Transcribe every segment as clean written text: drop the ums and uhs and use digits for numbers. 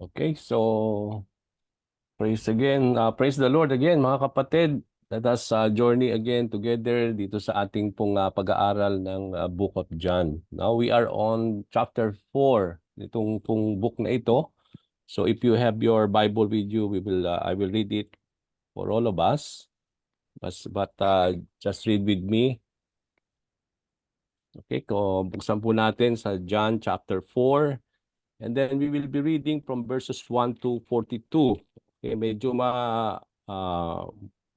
Okay, so praise again, praise the Lord again mga kapatid. Let us journey again together dito sa ating pong pag-aaral ng Book of John. Now we are on chapter 4 nitong pong book na ito. So if you have your Bible with you, I will read it for all of us. But just read with me. Okay, buksan po natin sa John chapter 4. And then we will be reading from verses 1 to 42. Okay, medyo uh,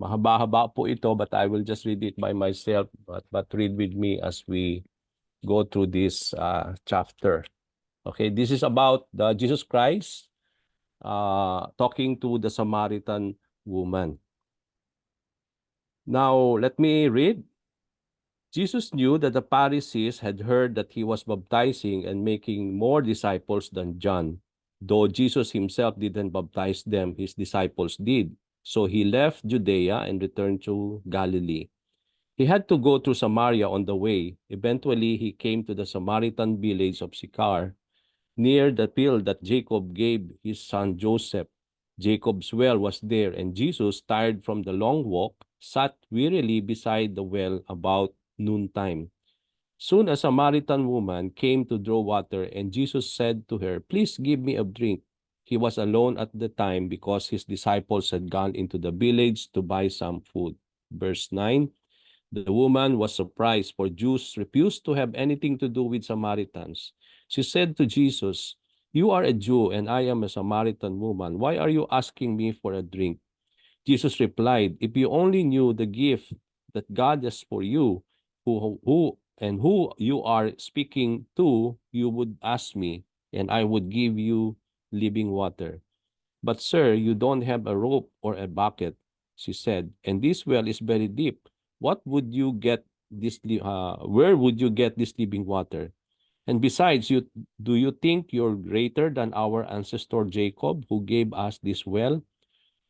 mahaba-haba po ito, but I will just read it by myself. But read with me as we go through this chapter. Okay, this is about Jesus Christ talking to the Samaritan woman. Now, let me read. Jesus knew that the Pharisees had heard that he was baptizing and making more disciples than John. Though Jesus himself didn't baptize them, his disciples did. So he left Judea and returned to Galilee. He had to go through Samaria on the way. Eventually, he came to the Samaritan village of Sychar, near the field that Jacob gave his son Joseph. Jacob's well was there, and Jesus, tired from the long walk, sat wearily beside the well about noontime. Soon a Samaritan woman came to draw water, and Jesus said to her, "Please give me a drink." He was alone at the time because his disciples had gone into the village to buy some food. Verse 9, the woman was surprised, for Jews refused to have anything to do with Samaritans. She said to Jesus, "You are a Jew, and I am a Samaritan woman. Why are you asking me for a drink?" Jesus replied, "If you only knew the gift that God has for you, who you are speaking to, you would ask me, and I would give you living water. But sir, you don't have a rope or a bucket," she said, "and this well is very deep. Where would you get this living water? And besides, do you think you're greater than our ancestor Jacob, who gave us this well?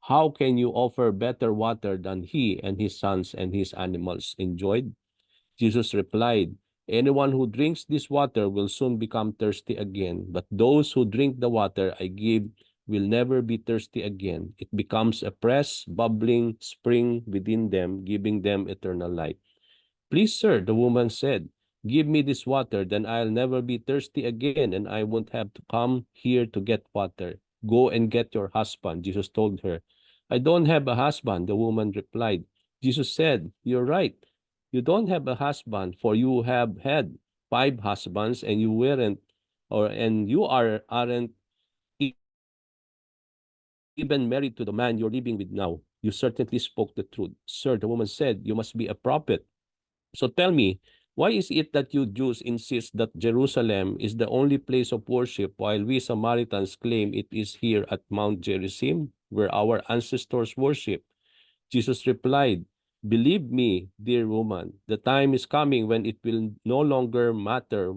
How can you offer better water than he and his sons and his animals enjoyed?" Jesus replied, "Anyone who drinks this water will soon become thirsty again, but those who drink the water I give will never be thirsty again. It becomes a fresh, bubbling spring within them, giving them eternal life." "Please, sir," the woman said, "give me this water, then I'll never be thirsty again, and I won't have to come here to get water." "Go and get your husband," Jesus told her. "I don't have a husband," the woman replied. Jesus said, "You're right. You don't have a husband, for you have had 5 husbands, and you aren't even married to the man you're living with now. You certainly spoke the truth." "Sir," the woman said, "you must be a prophet. So tell me, why is it that you Jews insist that Jerusalem is the only place of worship, while we Samaritans claim it is here at Mount Gerizim, where our ancestors worship?" Jesus replied, "Believe me, dear woman, the time is coming when it will no longer matter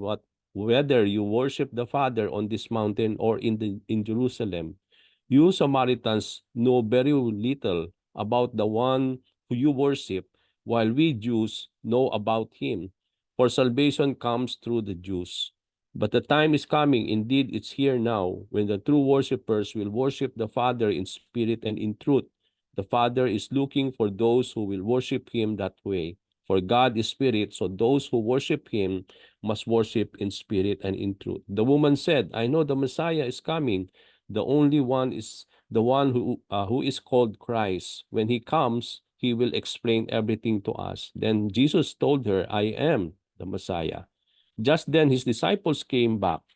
whether you worship the Father on this mountain or in Jerusalem. You Samaritans know very little about the one who you worship, while we Jews know about him. For salvation comes through the Jews. But the time is coming, indeed it's here now, when the true worshippers will worship the Father in spirit and in truth. The Father is looking for those who will worship him that way. For God is spirit, so those who worship him must worship in spirit and in truth." The woman said, "I know the Messiah is coming. The only one is the one who is called Christ. When he comes, he will explain everything to us." Then Jesus told her, "I am the Messiah." Just then his disciples came back.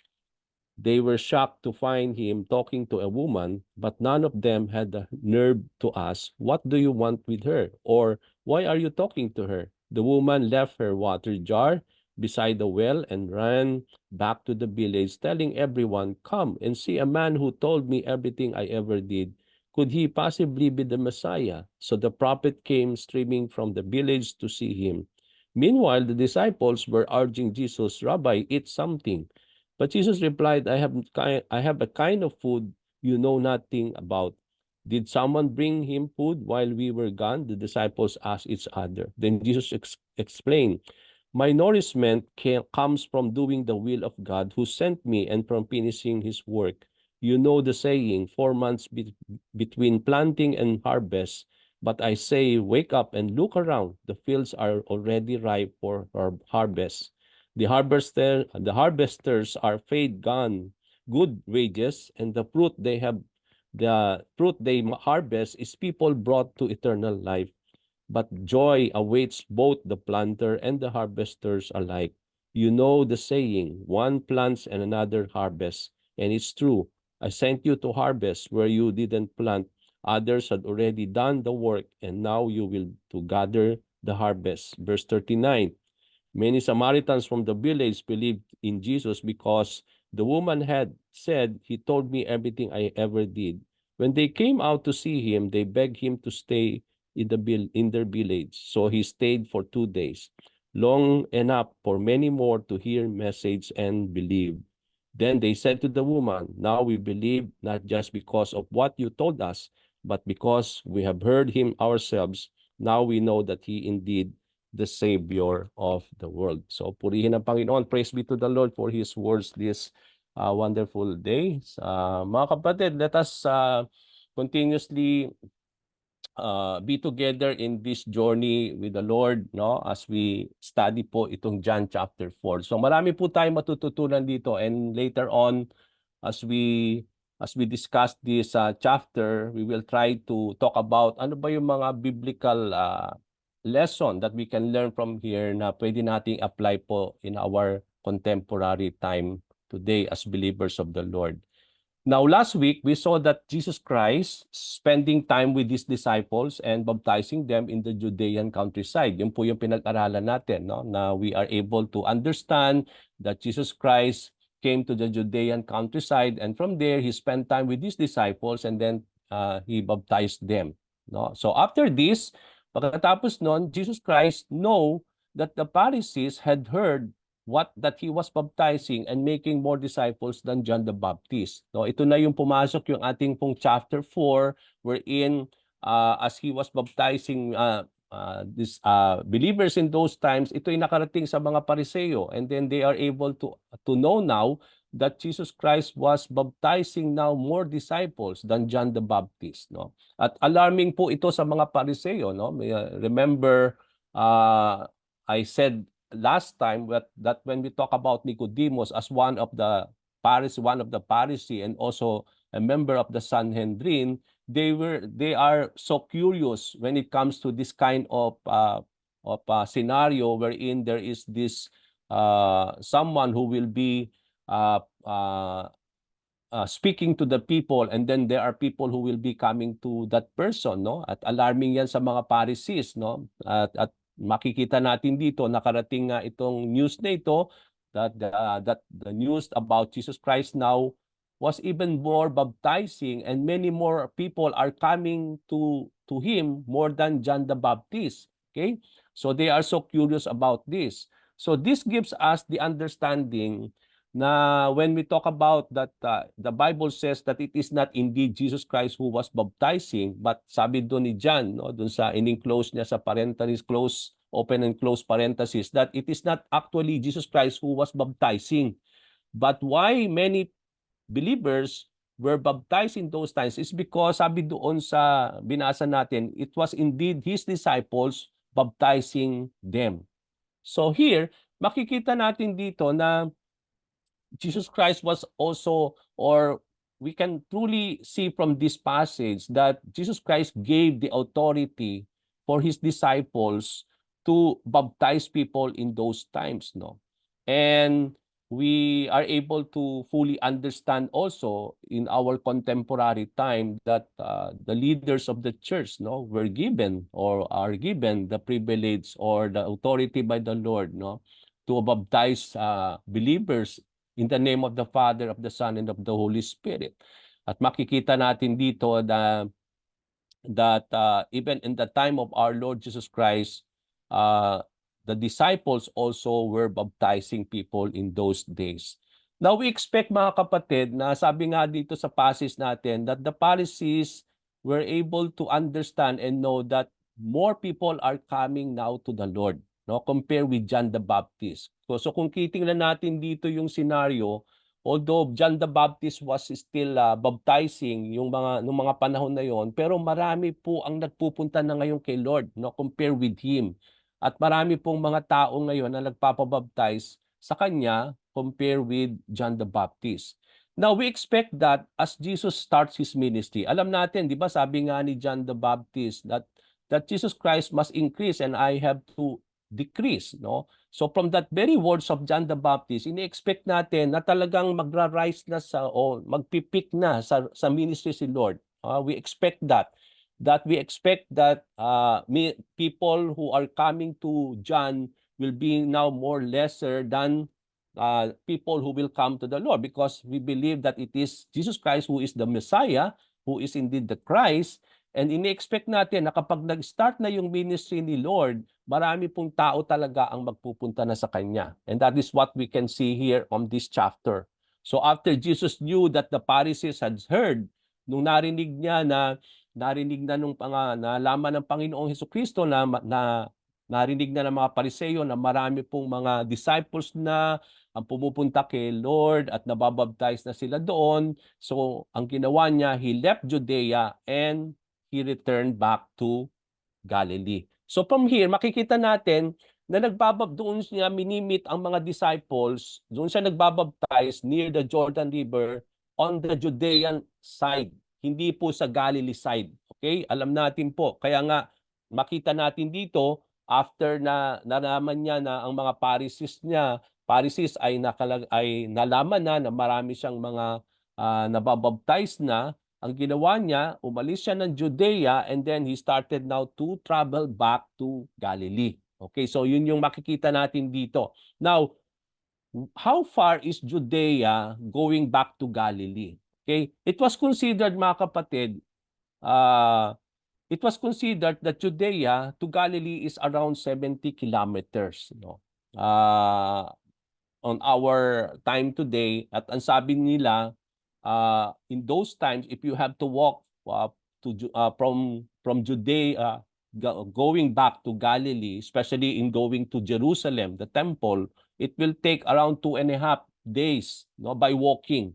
They were shocked to find him talking to a woman, but none of them had the nerve to ask, "What do you want with her?" or "Why are you talking to her?" The woman left her water jar beside the well and ran back to the village, telling everyone, "Come and see a man who told me everything I ever did. Could he possibly be the Messiah?" So the prophet came streaming from the village to see him. Meanwhile, the disciples were urging Jesus, "Rabbi, eat something." But Jesus replied, I have a kind of food you know nothing about." "Did someone bring him food while we were gone?" the disciples asked each other. Then Jesus explained, "My nourishment comes from doing the will of God who sent me and from finishing his work. You know the saying, 4 months between planting and harvest. But I say, wake up and look around. The fields are already ripe for harvest. The harvesters are fade gone. Good wages, and the fruit they harvest is people brought to eternal life. But joy awaits both the planter and the harvesters alike. You know the saying, one plants and another harvests. And it's true. I sent you to harvest where you didn't plant. Others had already done the work, and now you will to gather the harvest. Verse 39. Many Samaritans from the village believed in Jesus because the woman had said, he told me everything I ever did. When they came out to see him, they begged him to stay in their village. So he stayed for 2 days, long enough for many more to hear message and believe. Then they said to the woman, now we believe not just because of what you told us, but because we have heard him ourselves. Now we know that he indeed the Savior of the world. So purihin ang Panginoon. Praise be to the Lord for His words this wonderful day. Mga kapatid, let us continuously be together in this journey with the Lord, no, as we study po itong John chapter 4. So marami po tayong matututunan dito, and later on as we discuss this chapter, we will try to talk about ano ba yung mga biblical lesson that we can learn from here na pwede nating apply po in our contemporary time today as believers of the Lord. Now, last week, we saw that Jesus Christ spending time with His disciples and baptizing them in the Judean countryside. Yun po yung pinag-aralan natin, no? Na we are able to understand that Jesus Christ came to the Judean countryside, and from there, He spent time with His disciples, and then He baptized them. No? So after this, pagkatapos nun, Jesus Christ know that the Pharisees had heard that he was baptizing and making more disciples than John the Baptist. No, ito na yung pumasok yung ating pong chapter 4 wherein as he was baptizing these believers in those times, ito ay nakarating sa mga Pariseo, and then they are able to know now that Jesus Christ was baptizing now more disciples than John the Baptist, no? At alarming po ito sa mga Pariseo, no? Remember I said last time that when we talk about Nicodemus as one of the Pharisee and also a member of the Sanhedrin, they are so curious when it comes to this kind of scenario wherein there is this someone who will be speaking to the people, and then there are people who will be coming to that person, no? At alarming yan sa mga Pharisees, no? At makikita natin dito, nakarating nga itong news na ito that the news about Jesus Christ now was even more baptizing, and many more people are coming to him more than John the Baptist. Okay? So they are so curious about this. So this gives us the understanding na when we talk about that, the Bible says that it is not indeed Jesus Christ who was baptizing, but sabi doon ni John, no, doon sa in-close niya sa parenthesis, close, open and close parenthesis, that it is not actually Jesus Christ who was baptizing. But why many believers were baptized in those times is because sabi doon sa binasa natin, it was indeed His disciples baptizing them. So here, makikita natin dito na Jesus Christ was also, or we can truly see from this passage that Jesus Christ gave the authority for His disciples to baptize people in those times, no? And we are able to fully understand also in our contemporary time that the leaders of the church, no, were given or are given the privilege or the authority by the Lord, no, to baptize believers in the name of the Father, of the Son, and of the Holy Spirit. At makikita natin dito that even in the time of our Lord Jesus Christ, the disciples also were baptizing people in those days. Now we expect, mga kapatid, na sabi nga dito sa passage natin that the Pharisees were able to understand and know that more people are coming now to the Lord, no, compare with John the Baptist. So kung titingnan natin dito yung scenario, although John the Baptist was still baptizing yung nung mga panahon na yon, pero marami po ang nagpupunta na ngayon kay Lord, no, compare with him. At marami pong mga tao ngayon na nagpapabaptize sa kanya compare with John the Baptist. Now we expect that as Jesus starts his ministry, alam natin, 'di ba, sabi nga ni John the Baptist that Jesus Christ must increase and I have to decrease, no? So from that very words of John the Baptist, ini-expect natin na talagang magra-rise na o magpipik na sa ministry si Lord. We expect that we expect that people who are coming to John will be now more lesser than people who will come to the Lord, because we believe that it is Jesus Christ who is the Messiah, who is indeed the Christ. And ini-expect natin na kapag nag-start na yung ministry ni Lord, marami pong tao talaga ang magpupunta na sa Kanya. And that is what we can see here on this chapter. So after Jesus knew that the Pharisees had heard, nung narinig na nalaman ng Panginoong Hesukristo na narinig na ng mga Pariseo na marami pong mga disciples na ang pumupunta kay Lord at nababaptize na sila doon. So ang ginawa niya, he left Judea and he returned back to Galilee. So from here, makikita natin na doon niya minimit ang mga disciples, doon siya nagbabaptize near the Jordan River on the Judean side, hindi po sa Galilee side. Okay? Alam natin po. Kaya nga, makita natin dito, after na nalaman niya na ang mga Pharisees ay nalaman na marami siyang mga nababaptize na, ang ginawa niya, umalis siya ng Judea and then he started now to travel back to Galilee. Okay, so yun yung makikita natin dito. Now, how far is Judea going back to Galilee? Okay, it was considered, mga kapatid, it was considered that Judea to Galilee is around 70 kilometers. No? On our time today, at ang sabi nila, in those times, if you have to walk from Judea going back to Galilee, especially in going to Jerusalem, the temple, it will take around 2.5 days, no, by walking.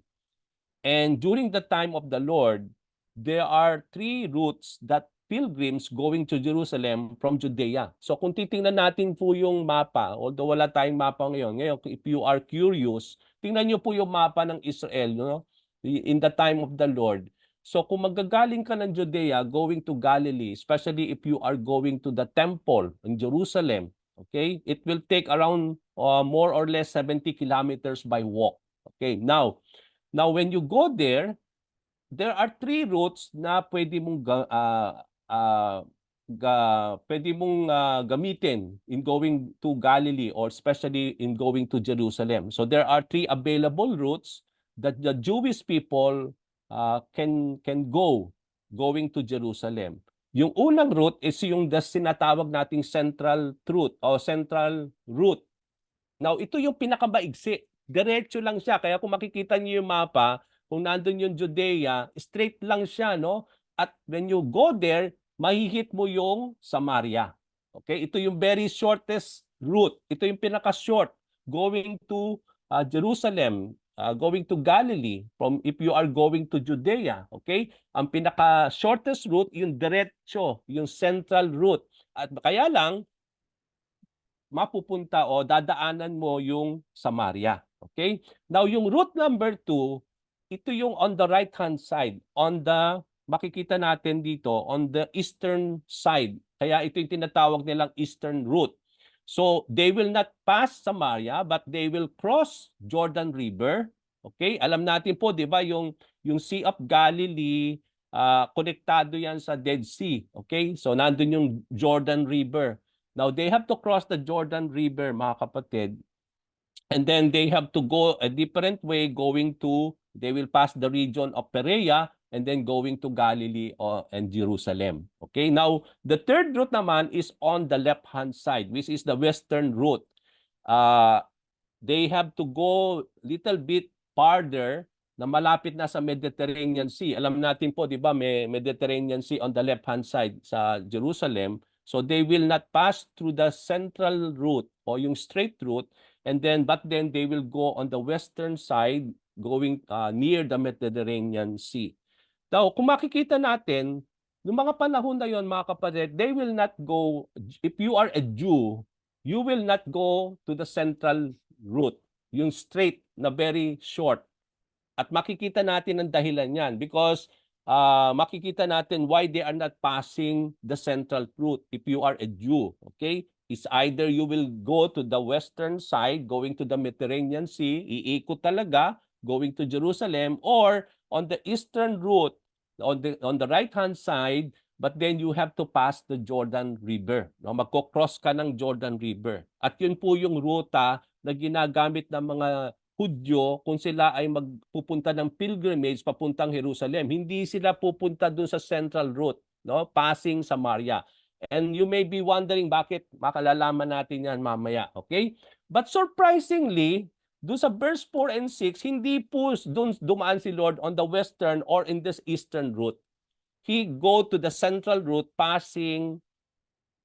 And during the time of the Lord, there are 3 routes that pilgrims going to Jerusalem from Judea. So kung titingnan natin po yung mapa, although wala tayong mapa ngayon, if you are curious, tingnan niyo po yung mapa ng Israel, no? In the time of the Lord. So kung magagaling ka ng Judea going to Galilee, especially if you are going to the temple in Jerusalem, okay, it will take around more or less 70 kilometers by walk. Okay, now when you go there are 3 routes na pwede mong gamitin in going to Galilee or especially in going to Jerusalem. So there are 3 available routes that the Jewish people can go going to Jerusalem. Yung unang route is yung sinatawag nating central route o central route. Now, ito yung pinakamaigsi. Diretso lang siya. Kaya kung makikita niyo yung mapa, kung nandun yung Judea, straight lang siya, no? At when you go there, mahihit mo yung Samaria. Okay? Ito yung very shortest route. Ito yung pinaka-short going to Jerusalem, going to Galilee, from if you are going to Judea. Okay? Ang pinaka-shortest route, yung diretso, yung central route. At kaya lang, mapupunta o dadaanan mo yung Samaria. Okay? Now, yung route number 2, ito yung on the right-hand side. Makikita natin dito, on the eastern side. Kaya ito yung tinatawag nilang eastern route. So, they will not pass Samaria, but they will cross Jordan River. Okay? Alam natin po, di ba, yung Sea of Galilee, konektado yan sa Dead Sea. Okay? So, nandun yung Jordan River. Now, they have to cross the Jordan River, mga kapatid. And then they have to go a different way they will pass the region of Perea and then going to Galilee and Jerusalem. Okay, now the third route naman is on the left-hand side, which is the western route. They have to go little bit farther na malapit na sa Mediterranean Sea. Alam natin po, di ba, may Mediterranean Sea on the left-hand side sa Jerusalem. So they will not pass through the central route o yung straight route, but then they will go on the western side going near the Mediterranean Sea. Now, kung makikita natin, noong mga panahon na yon, mga kapatid, they will not go, if you are a Jew, you will not go to the central route, yung straight na very short. At makikita natin ang dahilan yan because makikita natin why they are not passing the central route if you are a Jew. Okay? It's either you will go to the western side, going to the Mediterranean Sea, iikot talaga, going to Jerusalem, or on the eastern route, on the right-hand side, but then you have to pass the Jordan River. No? Magko-cross ka ng Jordan River. At yun po yung ruta na ginagamit ng mga Hudyo kung sila ay magpupunta ng pilgrimage papuntang Jerusalem. Hindi sila pupunta dun sa central route, no? Passing Samaria. And you may be wondering bakit, makalalaman natin yan mamaya, okay? But surprisingly, doon sa verse 4 and 6, hindi po doon dumaan si Lord on the western or in this eastern route. He go to the central route passing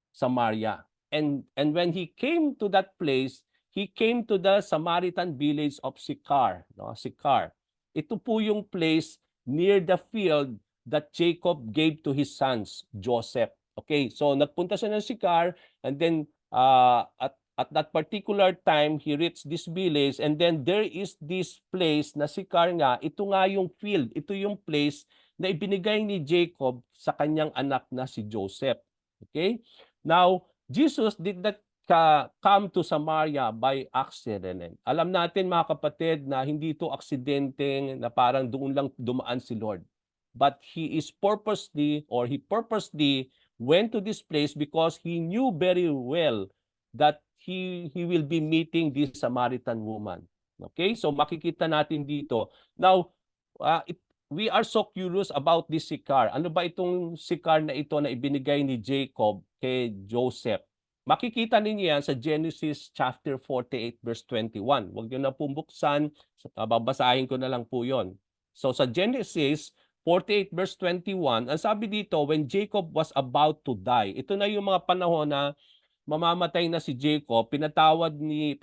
Samaria. And when he came to that place, he came to the Samaritan village of Sychar. No? Sychar. Ito po yung place near the field that Jacob gave to his sons, Joseph. Okay, so nagpunta siya ng Sychar, and then at that particular time, he reached this village, and then there is this place na Sychar nga, ito nga yung field, ito yung place na ibinigay ni Jacob sa kanyang anak na si Joseph. Okay? Now, Jesus did not come to Samaria by accident. Alam natin mga kapatid na hindi ito aksidenteng na parang doon lang dumaan si Lord. But he purposely went to this place because he knew very well that he will be meeting this Samaritan woman. Okay? So makikita natin dito. Now, we are so curious about this Sychar. Ano ba itong Sychar na ito na ibinigay ni Jacob kay Joseph? Makikita ninyo yan sa Genesis chapter 48 verse 21. Huwag nyo na buksan, babasahin ko na lang po yon. So sa Genesis 48 verse 21, ang sabi dito, when Jacob was about to die, ito na yung mga panahon na mamamatay na si Jacob, pinatawag ni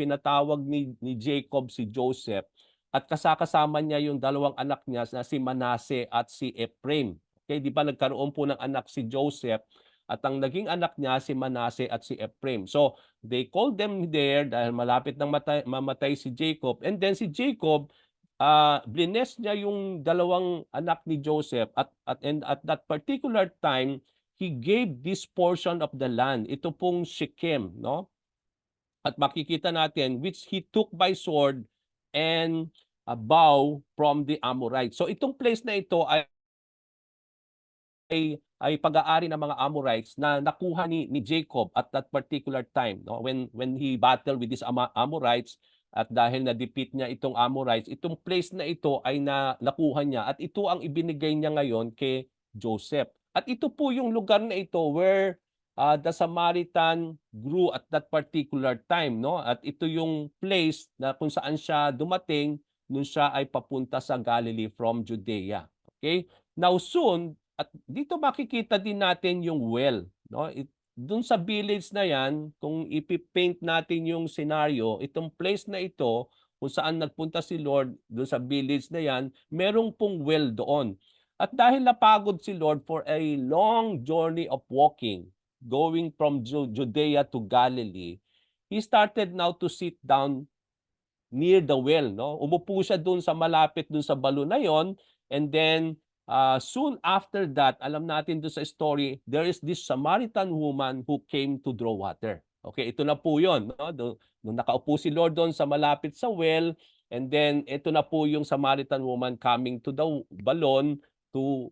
Jacob si Joseph, at kasama niya yung dalawang anak niya na si Manasseh at si Ephraim. Okay, di ba nagkaroon po ng anak si Joseph, at ang naging anak niya si Manasseh at si Ephraim. So they called them there dahil malapit nang mamatay si Jacob. And then si Jacob, bless niya yung dalawang anak ni Joseph, and at that particular time, he gave this portion of the land. Ito pong Shechem, no? At makikita natin, which he took by sword and a bow from the Amorites. So itong place na ito ay pag-aari ng mga Amorites na nakuha ni Jacob at that particular time, no? When he battled with these Amorites, at dahil na-defeat niya itong Amorites, itong place na ito ay nakuha niya, at ito ang ibinigay niya ngayon kay Joseph. At ito po yung lugar na ito where the Samaritan grew at that particular time, no? At ito yung place na kung saan siya dumating nung siya ay papunta sa Galilee from Judea. Okay? Now soon, at dito makikita din natin yung well, no? Doon sa village na yan, kung ipipaint natin yung scenario, itong place na ito, kung saan nagpunta si Lord, doon sa village na yan, merong pong well doon. At dahil napagod si Lord for a long journey of walking, going from Judea to Galilee, he started now to sit down near the well, no? Umupo siya doon sa malapit doon sa balon na yon, and then soon after that, alam natin doon sa story, there is this Samaritan woman who came to draw water. Okay, ito na po yun. No? Nung nakaupo si Lord doon sa malapit sa well, and then ito na po yung Samaritan woman coming to the balon to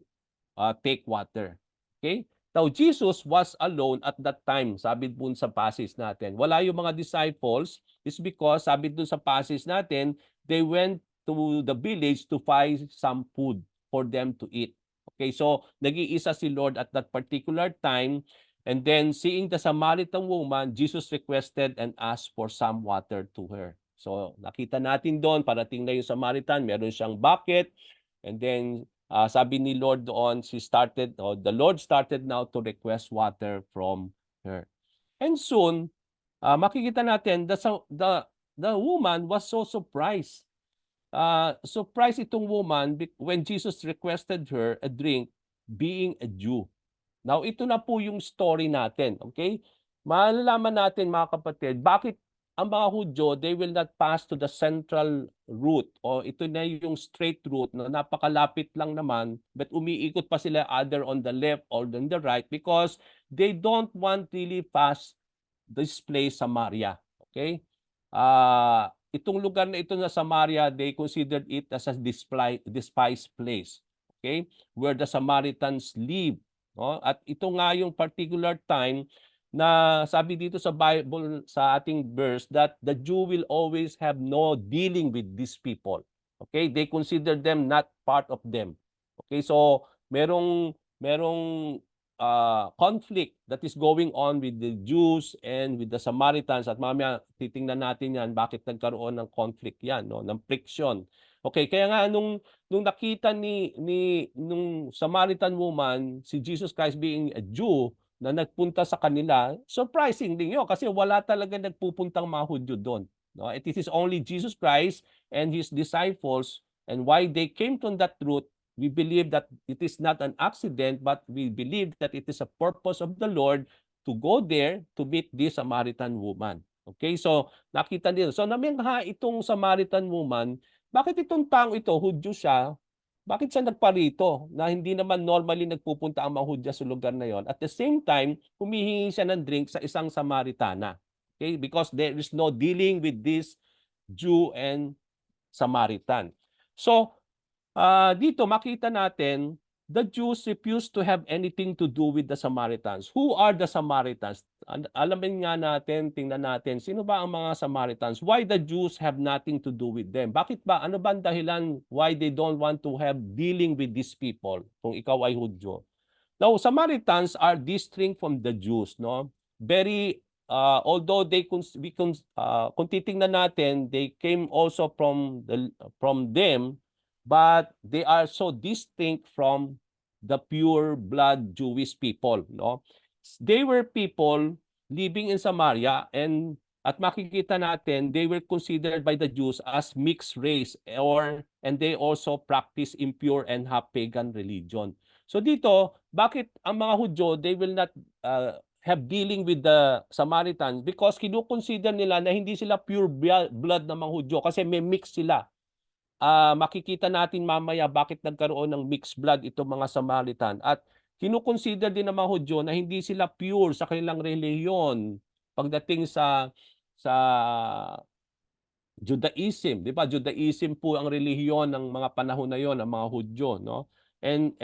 take water. Okay? Now, Jesus was alone at that time, sabi dun sa passage natin. Wala yung mga disciples, is because, sabi dun sa passage natin, they went to the village to find some food for them to eat. Okay, so nag-iisa si Lord at that particular time, and then seeing the Samaritan woman, Jesus requested and asked for some water to her. So nakita natin doon, parating na yung Samaritan, meron siyang bucket, and then sabi ni Lord doon, the Lord started now to request water from her. And soon, makikita natin the woman was so surprised. surprise itong woman when Jesus requested her a drink being a Jew. Now, ito na po yung story natin, okay? Malalaman natin mga kapatid, bakit ang mga Hudyo, they will not pass to the central route o ito na yung straight route na napakalapit lang naman but umiikot pa sila either on the left or on the right because they don't want really pass this place Samaria. Okay? Itong lugar na ito na Samaria, they considered it as a despised place. Okay? Where the Samaritans live. No? At ito nga yung particular time na sabi dito sa Bible, sa ating verse, that the Jew will always have no dealing with these people. Okay? They consider them not part of them. Okay? So, merong conflict that is going on with the Jews and with the Samaritans at mamaya titingnan natin yan bakit nagkaroon ng conflict yan, no, ng friction. Okay, kaya nga nung nakita nung Samaritan woman si Jesus Christ being a Jew na nagpunta sa kanila, surprising din yun kasi wala talaga nagpupuntang mga Hudyo doon. No? It is only Jesus Christ and his disciples, and why they came from that route, we believe that it is not an accident, but we believe that it is a purpose of the Lord to go there to meet this Samaritan woman. Okay, so nakita nila. So namingha itong Samaritan woman, bakit itong taong ito, Hudyo siya, bakit siya nagparito na hindi naman normally nagpupunta ang mga Hudyo sa lugar na yon? At the same time, humihingi siya ng drink sa isang Samaritana. Okay, because there is no dealing with this Jew and Samaritan. So, dito makita natin, the Jews refused to have anything to do with the Samaritans. Who are the Samaritans? Alamin nga natin, tingnan natin, sino ba ang mga Samaritans? Why the Jews have nothing to do with them? Bakit ba? Ano ba ang dahilan why they don't want to have dealing with these people kung ikaw ay Hudyo? Now, Samaritans are distinct from the Jews, no? Very, although kung titingnan natin, they came also from them, but they are so distinct from the pure blood Jewish people, no? They were people living in Samaria, and at makikita natin, they were considered by the Jews as mixed race, and they also practice impure and half pagan religion. So dito, bakit ang mga Hudyo, they will not have dealing with the Samaritans because kinukonsider nila na hindi sila pure blood ng mga Hudyo kasi may mix sila. Makikita natin mamaya bakit nagkaroon ng mixed blood itong mga Samaritan. At kinukonsider din ng mga Hudyo na hindi sila pure sa kanilang reliyon pagdating sa Judaism, 'di ba? Judaism po ang relihiyon ng mga panahon na 'yon, ang mga Hudyo, no? And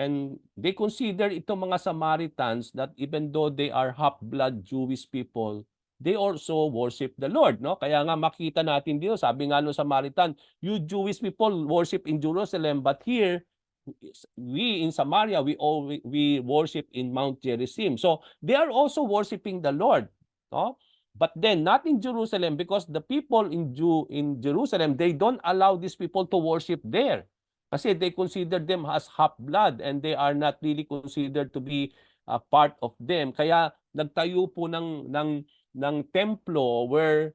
they consider itong mga Samaritans that even though they are half-blood Jewish people, they also worship the Lord, no? Kaya nga makita natin dito, sabi nga ng Samaritan, you Jewish people worship in Jerusalem, but here we in Samaria we worship in Mount Gerizim. So they are also worshiping the Lord, no? But then not in Jerusalem because the people in Jerusalem, they don't allow these people to worship there. Kasi they consider them as half-blood and they are not really considered to be a part of them. Kaya nagtayo po ng templo where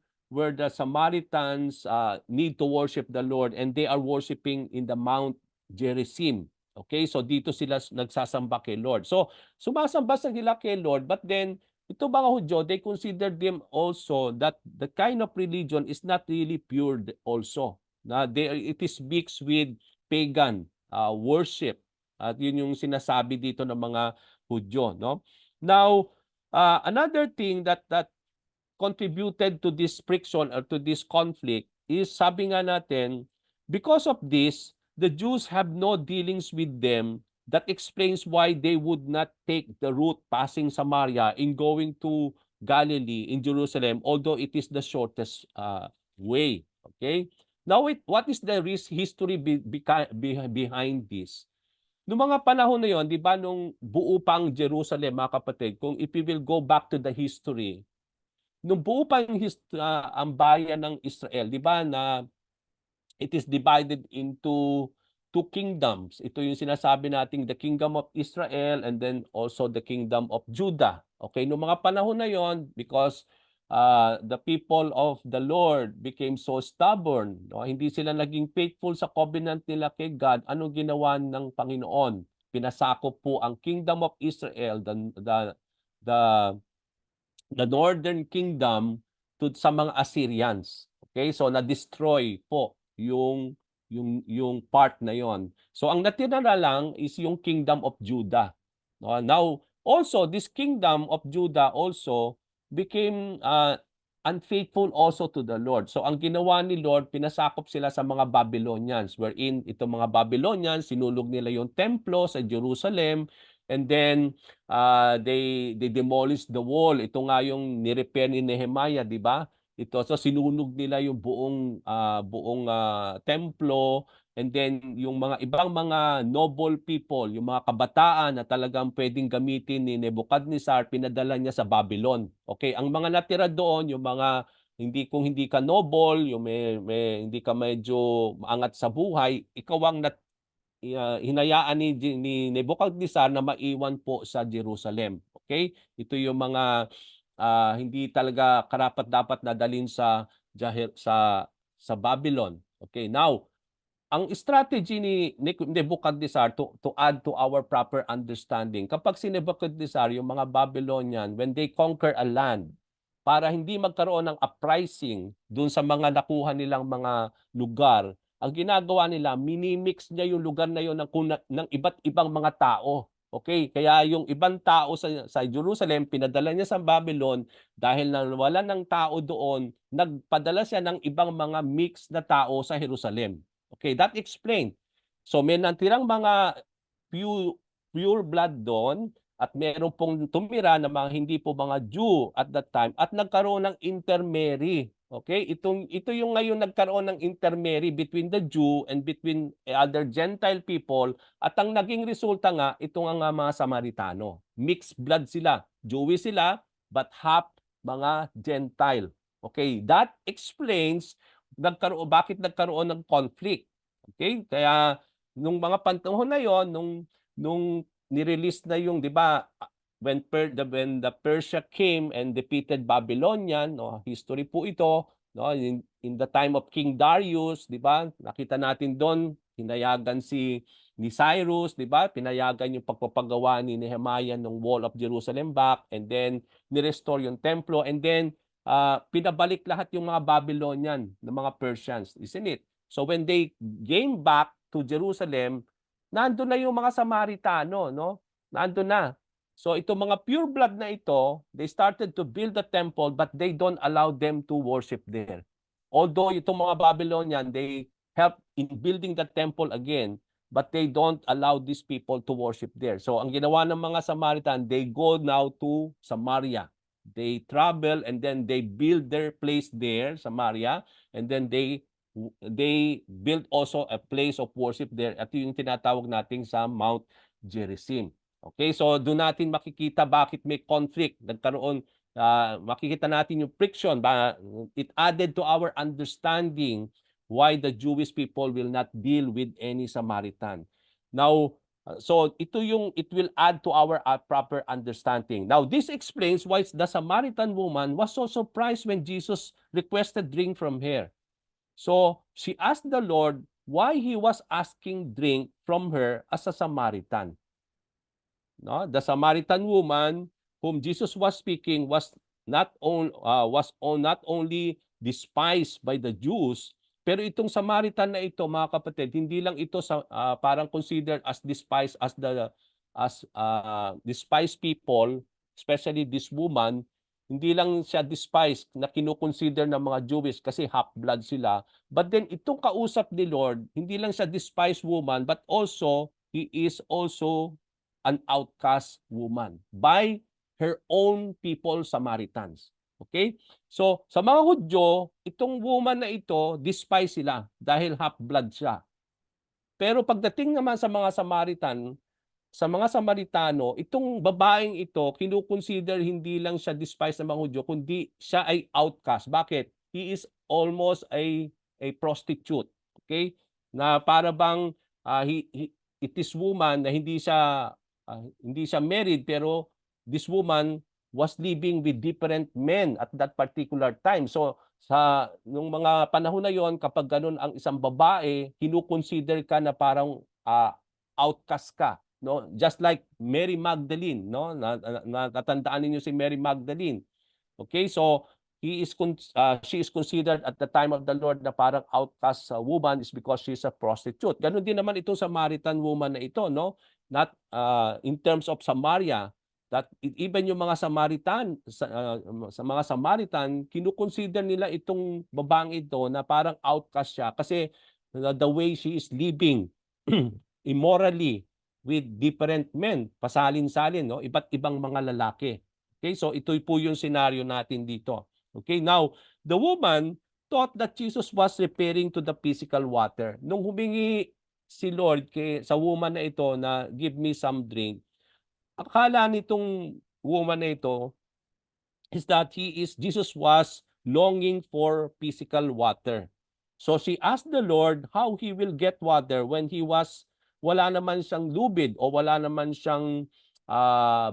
the Samaritans need to worship the Lord and they are worshiping in the Mount Gerizim. Okay? So dito sila nagsasamba kay Lord. So sumasamba sila kay Lord, but then ito mga Hudyo, they consider them also that the kind of religion is not really pure also. It is mixed with pagan worship. At yun yung sinasabi dito ng mga Hudyo. No? Now, another thing that contributed to this friction or to this conflict is sabi nga natin, because of this, the Jews have no dealings with them. That explains why they would not take the route passing Samaria in going to Galilee in Jerusalem, although it is the shortest way. Okay? Now, what is the history behind this? Noong mga panahon na yon, di ba, nung buo pang Jerusalem, mga kapatid, kung if we will go back to the history, nung buo pang ang bayan ng Israel, di ba, na it is divided into two kingdoms. Ito yung sinasabi nating the kingdom of Israel and then also the kingdom of Judah. Okay, noong mga panahon na yon, because the people of the Lord became so stubborn, no? Hindi sila naging faithful sa covenant nila kay God. Ano ginawa ng Panginoon? Pinasakop po ang Kingdom of Israel, the the northern kingdom sa mga Assyrians. Okay? So na-destroy po yung part na yon. So ang natira na lang is yung kingdom of Judah. No? Now, also this kingdom of Judah also became unfaithful also to the Lord. So ang ginawa ni Lord, pinasakop sila sa mga Babylonians, wherein itong mga Babylonians, sinulog nila yung templo sa Jerusalem, and then they demolished the wall. Ito nga yung ni-repair ni Nehemiah, di ba? Ito, so sinunog nila yung buong templo, and then yung mga ibang mga noble people, yung mga kabataan na talagang pwedeng gamitin ni Nebuchadnezzar, pinadala niya sa Babylon. Okay, ang mga natira doon, yung mga kung hindi ka noble, yung hindi ka medyo maangat sa buhay, ikaw ang hinayaan ni Nebuchadnezzar na maiwan po sa Jerusalem. Okay? Ito yung mga hindi talaga karapat-dapat na dalhin sa Babylon. Okay, now, ang strategy ni Nebuchadnezzar to add to our proper understanding, kapag si Nebuchadnezzar, yung mga Babylonian, when they conquer a land, para hindi magkaroon ng uprising dun sa mga nakuha nilang mga lugar, ang ginagawa nila, minimix niya yung lugar na yun ng iba't ibang mga tao. Okay, kaya yung ibang tao sa Jerusalem, pinadala niya sa Babylon dahil wala ng tao doon, nagpadala siya ng ibang mga mix na tao sa Jerusalem. Okay, that explained. So may natirang mga pure blood doon at meron pong tumira na mga hindi po mga Jew at that time at nagkaroon ng intermarry. Okay, ito yung ngayon nagkaroon ng intermarry between the Jew and between other Gentile people, at ang naging resulta nga ito nga mga Samaritano. Mixed blood sila. Jewish sila but half mga Gentile. Okay, that explains bakit nagkaroon ng conflict. Okay? Kaya nung mga panahon na yon, nung ni-release na yung, 'di ba, when the Persia came and defeated Babylonian, no, history po ito, no, in the time of King Darius, 'di ba? Nakita natin doon, hinayagan ni Cyrus, 'di ba? Pinayagan yung pagpapagawa ni Nehemiah ng Wall of Jerusalem back, and then ni-restore yung templo, and then pinabalik lahat yung mga Babylonian ng mga Persians, isn't it? So when they came back to Jerusalem, nandun na yung mga Samaritano, no? Nandun na. So itong mga pure blood na ito, they started to build the temple but they don't allow them to worship there. Although itong mga Babylonian, they help in building the temple again, but they don't allow these people to worship there. So ang ginawa ng mga Samaritan, they go now to Samaria. They travel and then they build their place there, Samaria, and then they built also a place of worship there, at yung tinatawag nating sa Mount Gerizim. Okay, so doon natin makikita bakit may conflict. Nagkaroon, makikita natin yung friction. It added to our understanding why the Jewish people will not deal with any Samaritan. Now, so it will add to our proper understanding. Now, this explains why the Samaritan woman was so surprised when Jesus requested drink from her. So she asked the Lord why he was asking drink from her as a Samaritan. No, the Samaritan woman whom Jesus was speaking was not only despised by the Jews, pero itong Samaritan na ito, mga kapatid, hindi lang ito parang considered as despised as despised people, especially this woman. Hindi lang siya despised na kinukonsider ng mga Jewish kasi half-blood sila. But then itong kausap ni Lord, hindi lang siya despised woman, but also he is also an outcast woman by her own people, Samaritans. Okay? So, sa mga Hudyo, itong woman na ito, despise sila dahil half-blood siya. Pero pagdating naman sa mga Samaritano, itong babaeng ito, kinukonsider hindi lang siya despised ng mga Hudyo, kundi siya ay outcast. Bakit? He is almost a prostitute. Okay? Na para bang it is woman na hindi siya married, pero this woman was living with different men at that particular time. So sa nung mga panahon na yon, kapag ganun ang isang babae, kino-consider ka na parang outcast ka, no? Just like Mary Magdalene, no? Natatandaan niyo si Mary Magdalene. Okay, so she is considered at the time of the Lord na parang outcast woman is because she's a prostitute. Ganon din naman itong Samaritan woman na ito, no? Not in terms of Samaria, that even yung mga sa mga Samaritan, kinukonsider nila itong babaeng ito na parang outcast siya kasi the way she is living immorally with different men, pasalin-salin, no? Iba't ibang mga lalaki. Okay, so ito po yung scenario natin dito. Okay, now, the woman thought that Jesus was referring to the physical water. Nung humingi si Lord sa woman na ito na give me some drink, akala nitong woman na ito is that Jesus was longing for physical water. So she asked the Lord how he will get water when wala naman siyang lubid o wala naman siyang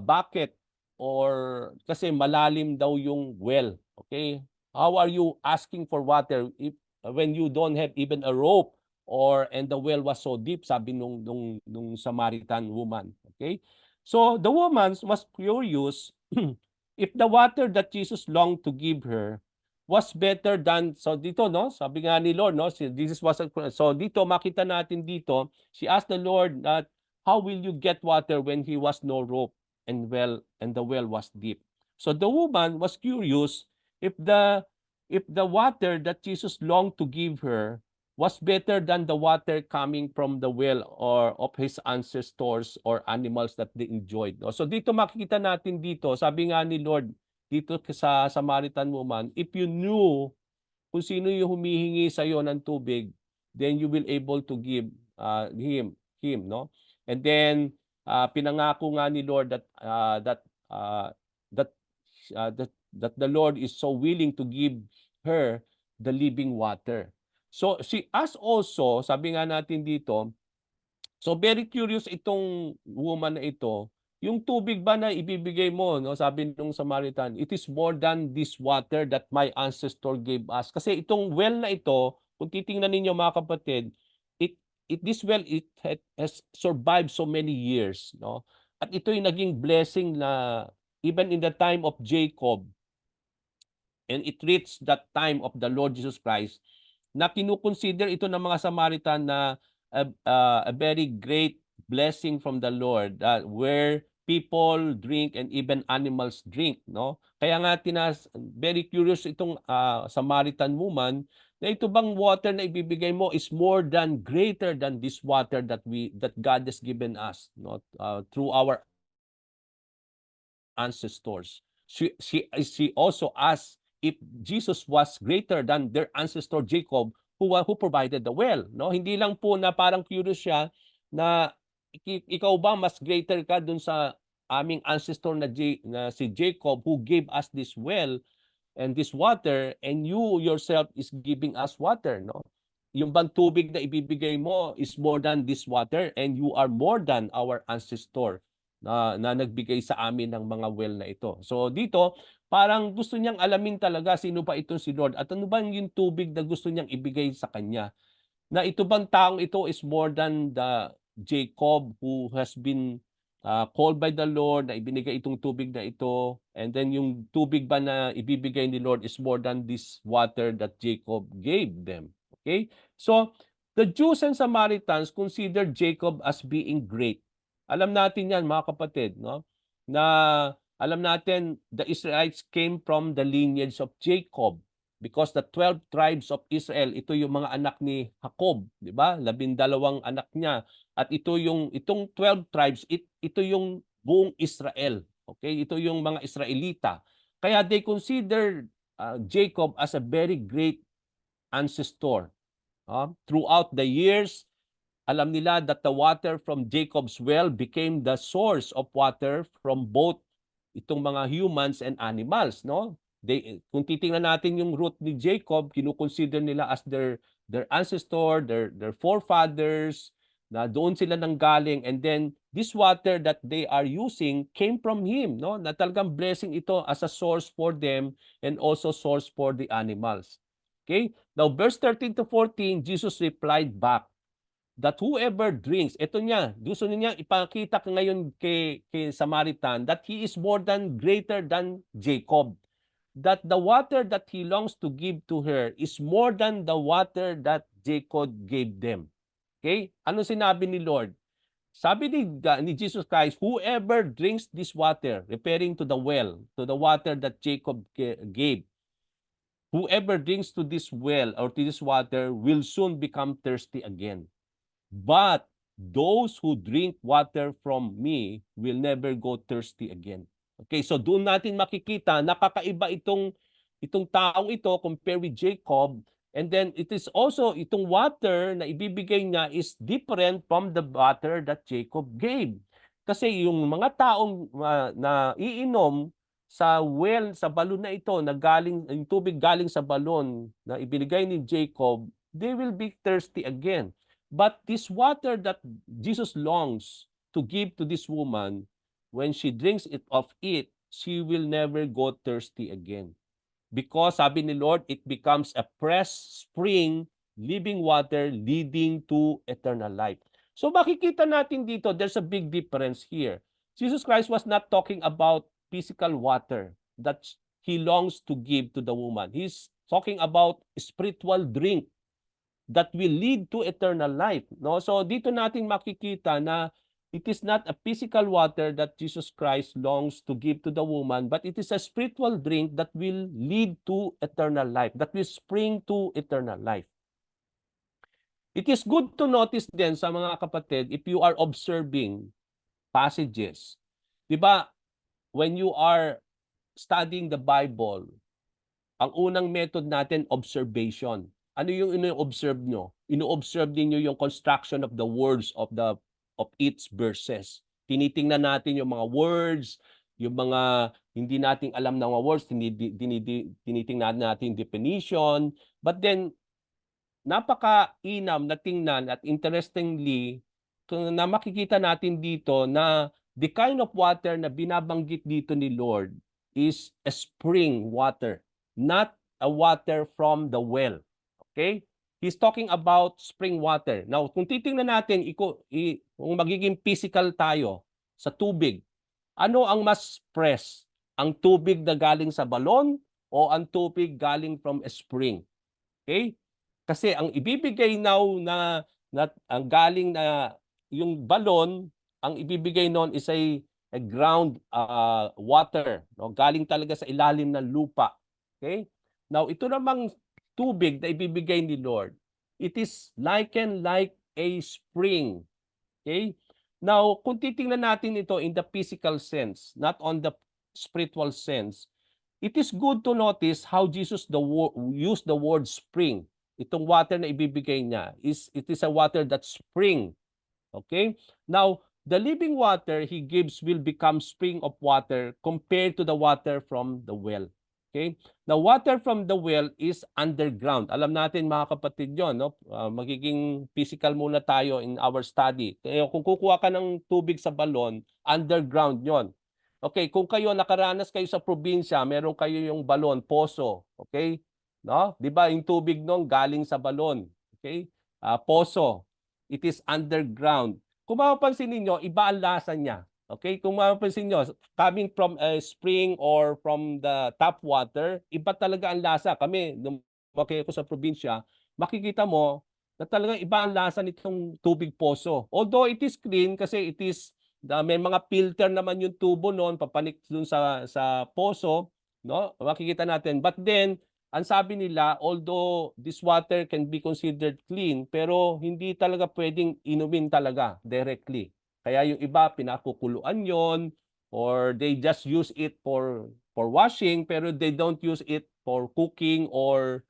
bucket or kasi malalim daw yung well. Okay? How are you asking for water when you don't have even a rope and the well was so deep, sabi nung Samaritan woman. Okay? So the woman was curious if the water that Jesus longed to give her was better than, so dito, no, sabi nga ni Lord, no, so dito, makita natin dito, she asked the Lord that, how will you get water when he was no rope and the well was deep? So the woman was curious if the water that Jesus longed to give her was better than the water coming from the well or of his ancestors or animals that they enjoyed. So dito makikita natin dito, sabi nga ni Lord dito sa Samaritan woman, if you knew kung sino yung humihingi sa iyo ng tubig, then you will able to give him, no? And then pinangako nga ni Lord that the Lord is so willing to give her the living water. So she asked also, sabi nga natin dito, so very curious itong woman na ito, yung tubig ba na ibibigay mo, no? Sabi nung Samaritan, it is more than this water that my ancestor gave us. Kasi itong well na ito, kung titingnan ninyo mga kapatid, this well has survived so many years, no? At ito yung naging blessing na even in the time of Jacob, and it reached that time of the Lord Jesus Christ, na kinukonsider ito ng mga Samaritan na a very great blessing from the Lord, where people drink and even animals drink, no? Kaya nga very curious itong Samaritan woman na ito bang water na ibibigay mo is more than greater than this water that God has given us, no? Through our ancestors. She also asked if Jesus was greater than their ancestor Jacob who provided the well, no? Hindi lang po na parang curious siya na ikaw ba mas greater ka dun sa aming ancestor na si Jacob who gave us this well and this water, and you yourself is giving us water, no? Yung bang tubig na ibibigay mo is more than this water, and you are more than our ancestor na nagbigay sa amin ng mga well na ito. So dito, parang gusto niyang alamin talaga sino pa itong si Lord at ano ba yung tubig na gusto niyang ibigay sa kanya. Na ito bang taong ito is more than the Jacob who has been called by the Lord, na ibinigay itong tubig na ito, and then yung tubig ba na ibibigay ni Lord is more than this water that Jacob gave them. Okay? So, the Jews and Samaritans considered Jacob as being great. Alam natin yan mga kapatid, no? Na alam natin the Israelites came from the lineage of Jacob because the 12 tribes of Israel, ito yung mga anak ni Jacob, di ba? 12 anak niya. At itong 12 tribes, ito yung buong Israel. Okay? Ito yung mga Israelita. Kaya they considered Jacob as a very great ancestor. Throughout the years, alam nila that the water from Jacob's well became the source of water from both itong mga humans and animals, no? Kung titingnan natin yung root ni Jacob, kinukonsider nila as their ancestor, their forefathers, na doon sila nanggaling, and then this water that they are using came from him, no? Na talagang blessing ito as a source for them and also source for the animals. Okay? Now verse 13 to 14, Jesus replied back that whoever drinks, ito niya, gusto niya ipakita ngayon kay Samaritan that he is more than greater than Jacob. That the water that he longs to give to her is more than the water that Jacob gave them. Okay? Ano sinabi ni Lord? Sabi ni Jesus Christ, whoever drinks this water, referring to the well, to the water that Jacob gave, whoever drinks to this well or to this water will soon become thirsty again. But those who drink water from me will never go thirsty again. Okay, so doon natin makikita nakakaiba itong taong ito compare with Jacob, and then it is also itong water na ibibigay niya is different from the water that Jacob gave. Kasi yung mga taong na iinom sa well, sa balon na ito na galing yung tubig galing sa balon na ibinigay ni Jacob, they will be thirsty again. But this water that Jesus longs to give to this woman, when she drinks of it, she will never go thirsty again. Because sabi ni Lord, it becomes a fresh spring, living water leading to eternal life. So makikita natin dito, there's a big difference here. Jesus Christ was not talking about physical water that he longs to give to the woman. He's talking about spiritual drink that will lead to eternal life. No? So dito natin makikita na it is not a physical water that Jesus Christ longs to give to the woman, but it is a spiritual drink that will lead to eternal life, that will spring to eternal life. It is good to notice din sa mga kapatid, if you are observing passages, di ba, when you are studying the Bible, ang unang method natin, observation. Ano yung ino-observe nyo? Ino-observe niyo yung construction of the words of each verses. Tinitingnan natin yung mga words, yung mga hindi nating alam na mga words, tinitingnan natin definition. But then, napaka-inam na tingnan at interestingly, na makikita natin dito na the kind of water na binabanggit dito ni Lord is a spring water, not a water from the well. Okay? He's talking about spring water. Now, kung titingnan natin, kung magiging physical tayo sa tubig, ano ang mas fresh? Ang tubig na galing sa balon o ang tubig galing from a spring? Okay? Kasi ang ibibigay now na ang galing na yung balon, ang ibibigay noon is a ground water, no? Galing talaga sa ilalim ng lupa. Okay? Now, ito namang tubig na ibibigay ni Lord, it is likened like a spring. Okay? Now, kung titingnan natin ito in the physical sense, not on the spiritual sense, it is good to notice how Jesus used the word spring. Itong water na ibibigay niya, it is a water that spring. Okay? Now, the living water he gives will become spring of water compared to the water from the well. Okay? The water from the well is underground. Alam natin mga kapatid yon, no? Magiging physical muna tayo in our study. Kaya kung kukuha ka ng tubig sa balon, underground yon. Okay, kung kayo nakaranas kayo sa probinsya, meron kayo yung balon, poso, okay? No? 'Di ba yung tubig noon galing sa balon, okay? Poso. It is underground. Kung mapapansin niyo, iba ang lasa niya. Okay? Kung mapapansin niyo, coming from a spring or from the tap water, iba talaga ang lasa. Kami, nung lumaki ako sa probinsya, makikita mo na talagang iba ang lasa nitong tubig poso. Although it is clean kasi it is may mga filter naman yung tubo noon papanik dun sa poso, no? Makikita natin. But then, ang sabi nila, although this water can be considered clean, pero hindi talaga pwedeng inumin talaga directly. Kaya yung iba, pinakukuluan yon or they just use it for washing, pero they don't use it for cooking or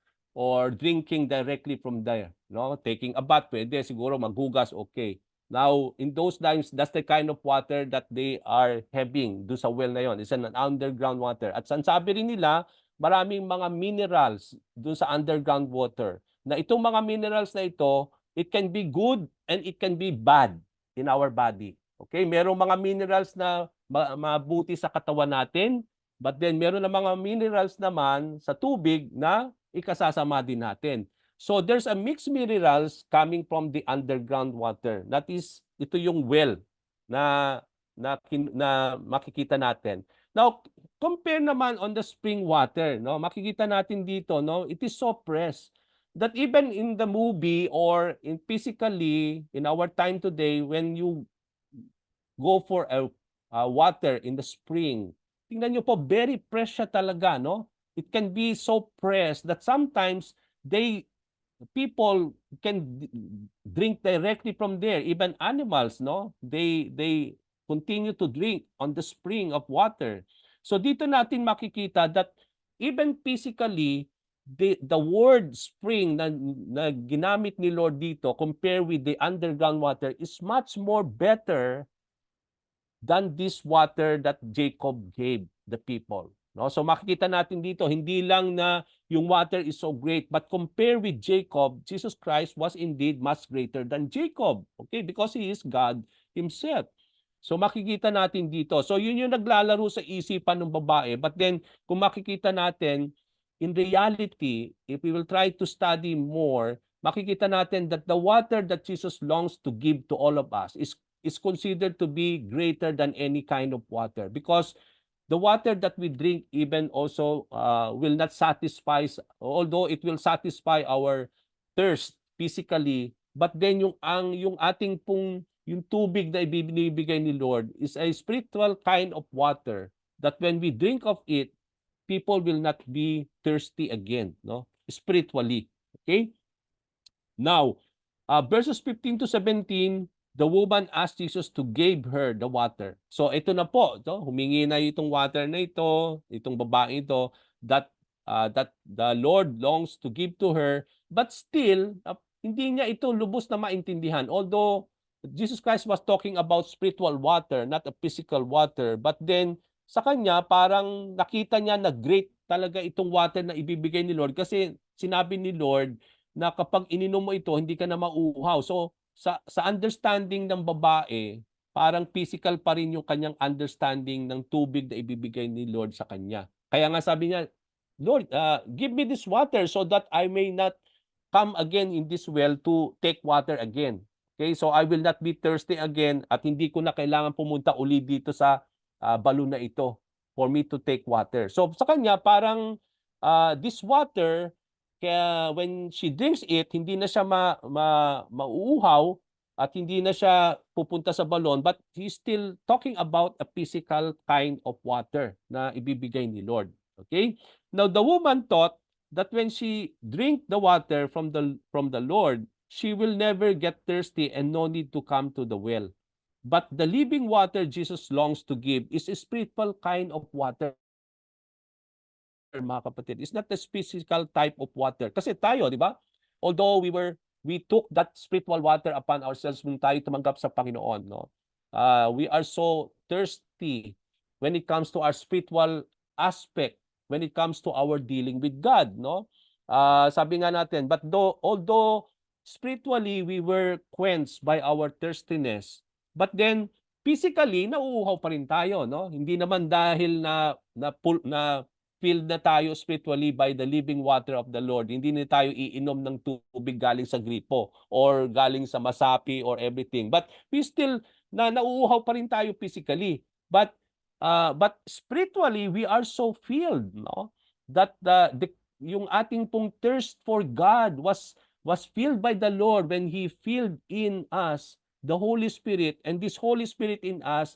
drinking directly from there. No? Taking a bath, pwede siguro maghugas, okay. Now, in those times, that's the kind of water that they are having doon sa well na yon. It's an underground water. At sabi rin nila, maraming mga minerals doon sa underground water. Na itong mga minerals na ito it can be good and it can be bad in our body. Okay? Merong mga minerals na mabuti sa katawan natin, but then meron na mga minerals naman sa tubig na ikasasama din natin. So there's a mixed minerals coming from the underground water. That is, ito yung well na na makikita natin. Now, compare naman on the spring water, no? Makikita natin dito, no? It is so fresh that even in the movie or in physically in our time today, when you go for a water in the spring, tingnan nyo po, very fresh siya talaga, no? It can be so fresh that sometimes people can drink directly from there. Even animals, no? They continue to drink on the spring of water. So dito natin makikita that even physically, the word spring na ginamit ni Lord dito compare with the underground water is much more better than this water that Jacob gave the people. No? So makikita natin dito, hindi lang na yung water is so great, but compare with Jacob, Jesus Christ was indeed much greater than Jacob. Okay? Because He is God Himself. So makikita natin dito. So yun yung naglalaro sa isipan ng babae. But then, kung makikita natin, in reality, if we will try to study more, makikita natin that the water that Jesus longs to give to all of us is considered to be greater than any kind of water, because the water that we drink even also will not satisfy, although it will satisfy our thirst physically, but then yung ating pong yung tubig na ibibigay ni Lord is a spiritual kind of water that when we drink of it, people will not be thirsty again, no? Spiritually. Okay? Now, verses 15 to 17, the woman asked Jesus to give her the water. So ito na po, humingi na itong water na ito, itong babae ito, that the Lord longs to give to her, but still, hindi niya ito lubos na maintindihan. Although Jesus Christ was talking about spiritual water, not a physical water, but then sa kanya, parang nakita niya na great talaga itong water na ibibigay ni Lord kasi sinabi ni Lord na kapag ininom mo ito, hindi ka na mauuhaw. So, sa understanding ng babae, parang physical pa rin yung kanyang understanding ng tubig na ibibigay ni Lord sa kanya. Kaya nga sabi niya, Lord, give me this water so that I may not come again in this well to take water again. Okay, so I will not be thirsty again at hindi ko na kailangan pumunta uli dito sa balon na ito for me to take water. So sa kanya, parang this water, kaya when she drinks it, hindi na siya mauuhaw at hindi na siya pupunta sa balon, but he's still talking about a physical kind of water na ibibigay ni Lord. Okay? Now, the woman thought that when she drink the water from the Lord, she will never get thirsty and no need to come to the well. But the living water Jesus longs to give is a spiritual kind of water, mga kapatid. It's not a physical type of water. Kasi tayo, di ba? Although we took that spiritual water upon ourselves nung tayo tumanggap sa Panginoon, no? We are so thirsty when it comes to our spiritual aspect, when it comes to our dealing with God, no? Sabi nga natin, but although spiritually we were quenched by our thirstiness, but then physically nauuhaw pa rin tayo, no? Hindi naman dahil na filled na tayo spiritually by the living water of the Lord. Hindi na tayo iinom ng tubig galing sa gripo or galing sa masapi or everything. But we still nauuhaw pa rin tayo physically. But spiritually we are so filled, no? That yung ating pong thirst for God was filled by the Lord when He filled in us the Holy Spirit, and this Holy Spirit in us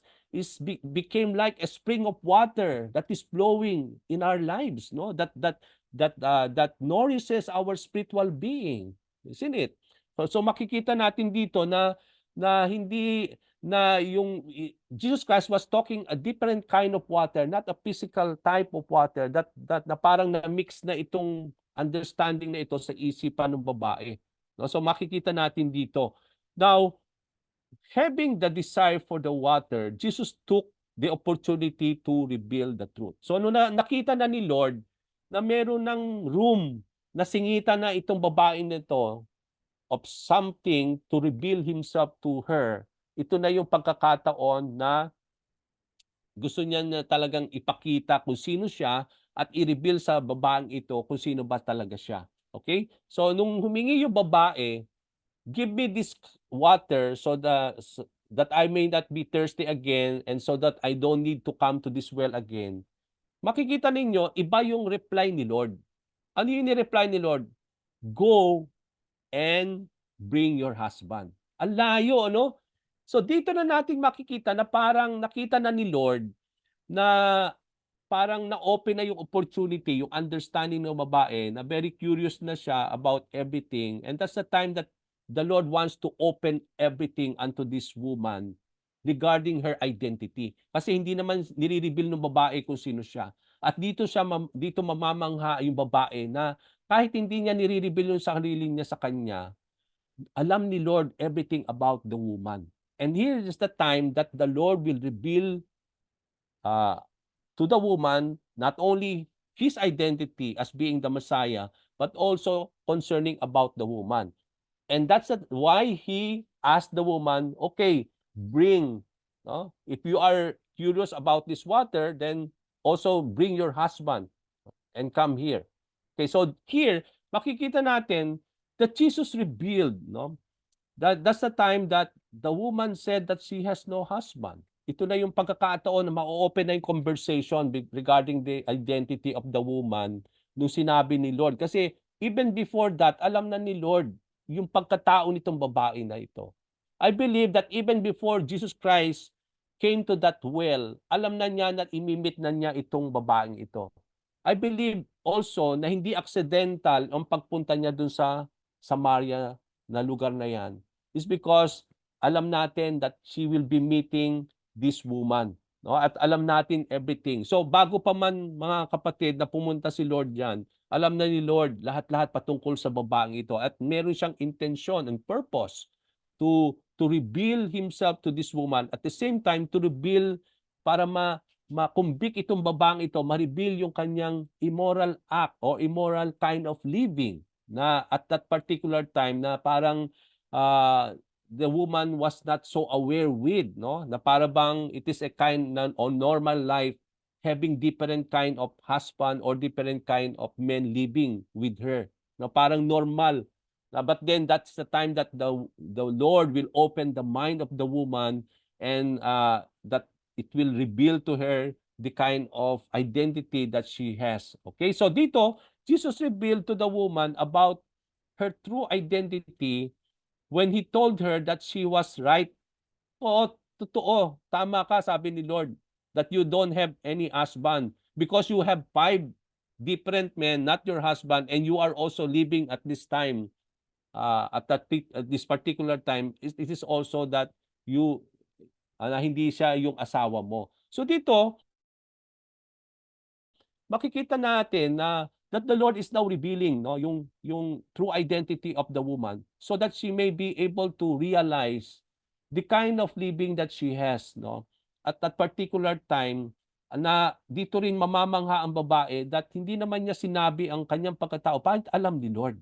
became like a spring of water that is flowing in our lives, no? That nourishes our spiritual being, isn't it? So makikita natin dito na hindi na yung Jesus Christ was talking a different kind of water, not a physical type of water that na parang na-mix na itong understanding na ito sa isipan ng babae. No? So makikita natin dito. Now, having the desire for the water, Jesus took the opportunity to reveal the truth. So nakita na ni Lord na meron ng room na singitan na itong babae nito of something to reveal himself to her, ito na yung pagkakataon na gusto niya na talagang ipakita kung sino siya at i-reveal sa babaeng ito kung sino ba talaga siya. Okay? So, nung humingi yung babae, give me this water that I may not be thirsty again and so that I don't need to come to this well again. Makikita ninyo, iba yung reply ni Lord. Ano yung ni-reply ni Lord? Go and bring your husband. Ang layo, ano? So dito na natin makikita na parang nakita na ni Lord na parang na-open na yung opportunity, yung understanding ng babae na very curious na siya about everything. And that's the time that the Lord wants to open everything unto this woman regarding her identity. Kasi hindi naman nire-reveal ng babae kung sino siya. At dito mamamangha yung babae na kahit hindi niya nire-reveal yung sarili niya sa kanya, alam ni Lord everything about the woman. And here is the time that the Lord will reveal uh, to the woman not only his identity as being the Messiah, but also concerning about the woman. And that's why he asked the woman, okay, bring. No? If you are curious about this water, then also bring your husband and come here. Okay, so here, makikita natin that Jesus revealed, no? That's the time that the woman said that she has no husband. Ito na yung pagkakataon na ma-open na yung conversation regarding the identity of the woman nung sinabi ni Lord. Kasi even before that, alam na ni Lord yung pagkatao nitong babae na ito. I believe that even before Jesus Christ came to that well, alam na niya na imimit na niya itong babaeng ito. I believe also na hindi accidental ang pagpunta niya dun sa Samaria na lugar na yan is because alam natin that she will be meeting this woman. No? At alam natin everything. So bago pa man mga kapatid na pumunta si Lord diyan, alam na ni Lord lahat-lahat patungkol sa babaeng ito at meron siyang intention and purpose to reveal himself to this woman at the same time to reveal para makumbik itong babaeng ito, ma-reveal yung kanyang immoral act or immoral kind of living na at that particular time na parang the woman was not so aware with, no? Na para bang it is a kind of normal life having different kind of husband or different kind of men living with her. No, parang normal. But then that's the time that the Lord will open the mind of the woman and that it will reveal to her the kind of identity that she has. Okay? So dito, Jesus revealed to the woman about her true identity when he told her that she was right. Oo, totoo. Tama ka, sabi ni Lord, that you don't have any husband because you have 5 different men, not your husband, and you are also living at this time, at this particular time, it is also that you, na hindi siya yung asawa mo. So dito, makikita natin na that the Lord is now revealing, no, yung true identity of the woman so that she may be able to realize the kind of living that she has, no, at that particular time na dito rin mamamangha ang babae that hindi naman niya sinabi ang kanyang pagkatao, bakit alam ni Lord.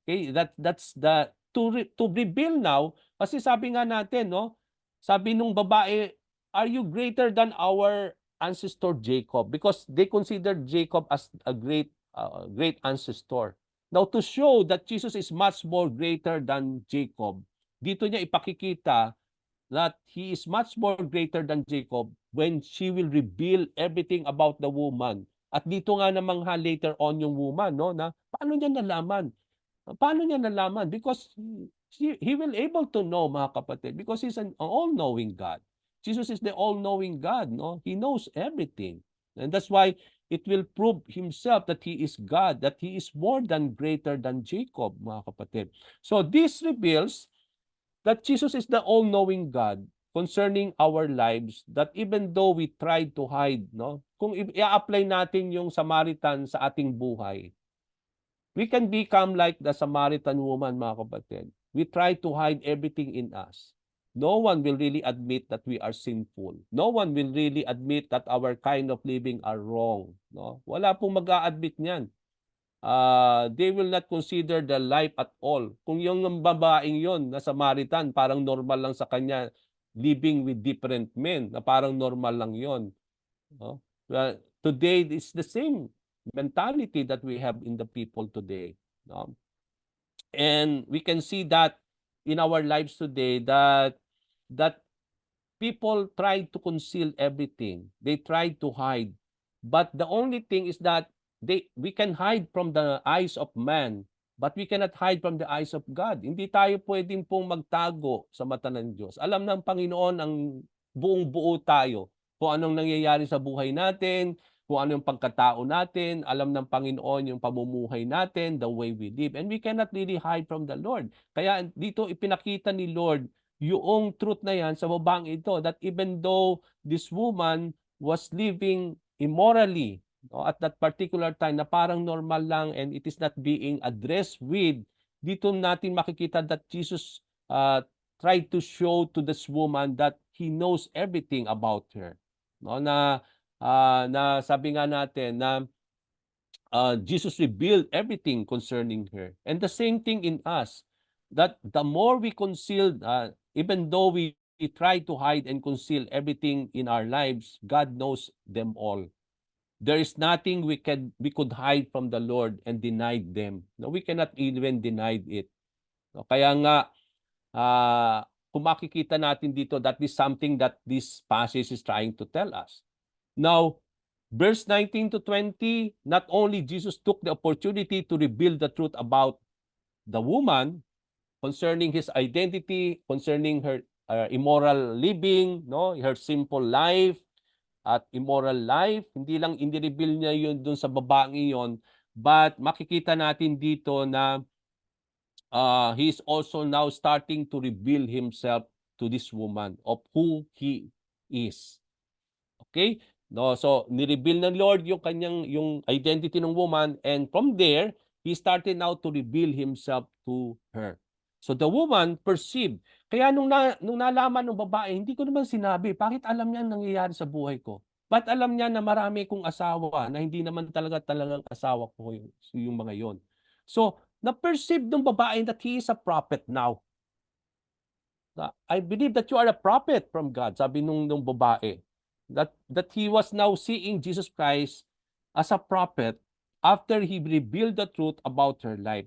Okay, that's the to reveal now kasi sabi nga natin, no, sabi nung babae, are you greater than our ancestor Jacob? Because they considered Jacob as a great ancestor. Now to show that Jesus is much more greater than Jacob, dito niya ipakikita that he is much more greater than Jacob when she will reveal everything about the woman. At dito nga namangha later on yung woman, no, na paano niya nalaman? Paano niya nalaman? Because he will able to know, mga kapatid, because he's an all-knowing God. Jesus is the all-knowing God, no? He knows everything. And that's why it will prove himself that he is God, that he is more than greater than Jacob, mga kapatid. So this reveals that Jesus is the all-knowing God concerning our lives, that even though we tried to hide, no? Kung i-apply natin yung Samaritan sa ating buhay, we can become like the Samaritan woman, mga kapatid. We try to hide everything in us. No one will really admit that we are sinful. No one will really admit that our kind of living are wrong. No? Wala pong mag-a-admit niyan. they will not consider the life at all. Kung yung babaeng yon na Samaritan, parang normal lang sa kanya living with different men, na parang normal lang yon. No? Well, today, it's the same mentality that we have in the people today. No? And we can see that in our lives today that people try to conceal everything. They try to hide. But the only thing is that we can hide from the eyes of man, but we cannot hide from the eyes of God. Hindi tayo pwedeng pong magtago sa mata ng Diyos. Alam ng Panginoon ang buong-buo tayo. Kung anong nangyayari sa buhay natin, kung ano yung pagkatao natin, alam ng Panginoon yung pamumuhay natin, the way we live. And we cannot really hide from the Lord. Kaya dito ipinakita ni Lord yung truth na yan sa babaeng ito, that even though this woman was living immorally, no, at that particular time na parang normal lang and it is not being addressed with, dito natin makikita that Jesus tried to show to this woman that He knows everything about her. No, na sabi nga natin na Jesus revealed everything concerning her. And the same thing in us, that the more we conceal, even though we try to hide and conceal everything in our lives, God knows them all. There is nothing we could hide from the Lord and deny them. No, we cannot even deny it. No, kaya nga, kung makikita natin dito, that is something that this passage is trying to tell us. Now, verse 19 to 20, not only Jesus took the opportunity to reveal the truth about the woman concerning his identity, concerning her immoral living, no, her sinful life at immoral life. Hindi lang i-reveal niya yun dun sa babaeng iyon, but makikita natin dito na he is also now starting to reveal himself to this woman of who he is. Okay? No, so ni-reveal ng Lord yung kanyang yung identity ng woman, and from there he started now to reveal himself to her. So the woman perceived. Kaya nung nalaman ng babae, hindi ko naman sinabi, bakit alam niya ang nangyayari sa buhay ko? Ba't alam niya na marami kong asawa na hindi naman talagang asawa ko yung mga yon? So, na-perceive ng babae that he is a prophet now. I believe that you are a prophet from God, sabi nung babae. That he was now seeing Jesus Christ as a prophet after he revealed the truth about her life.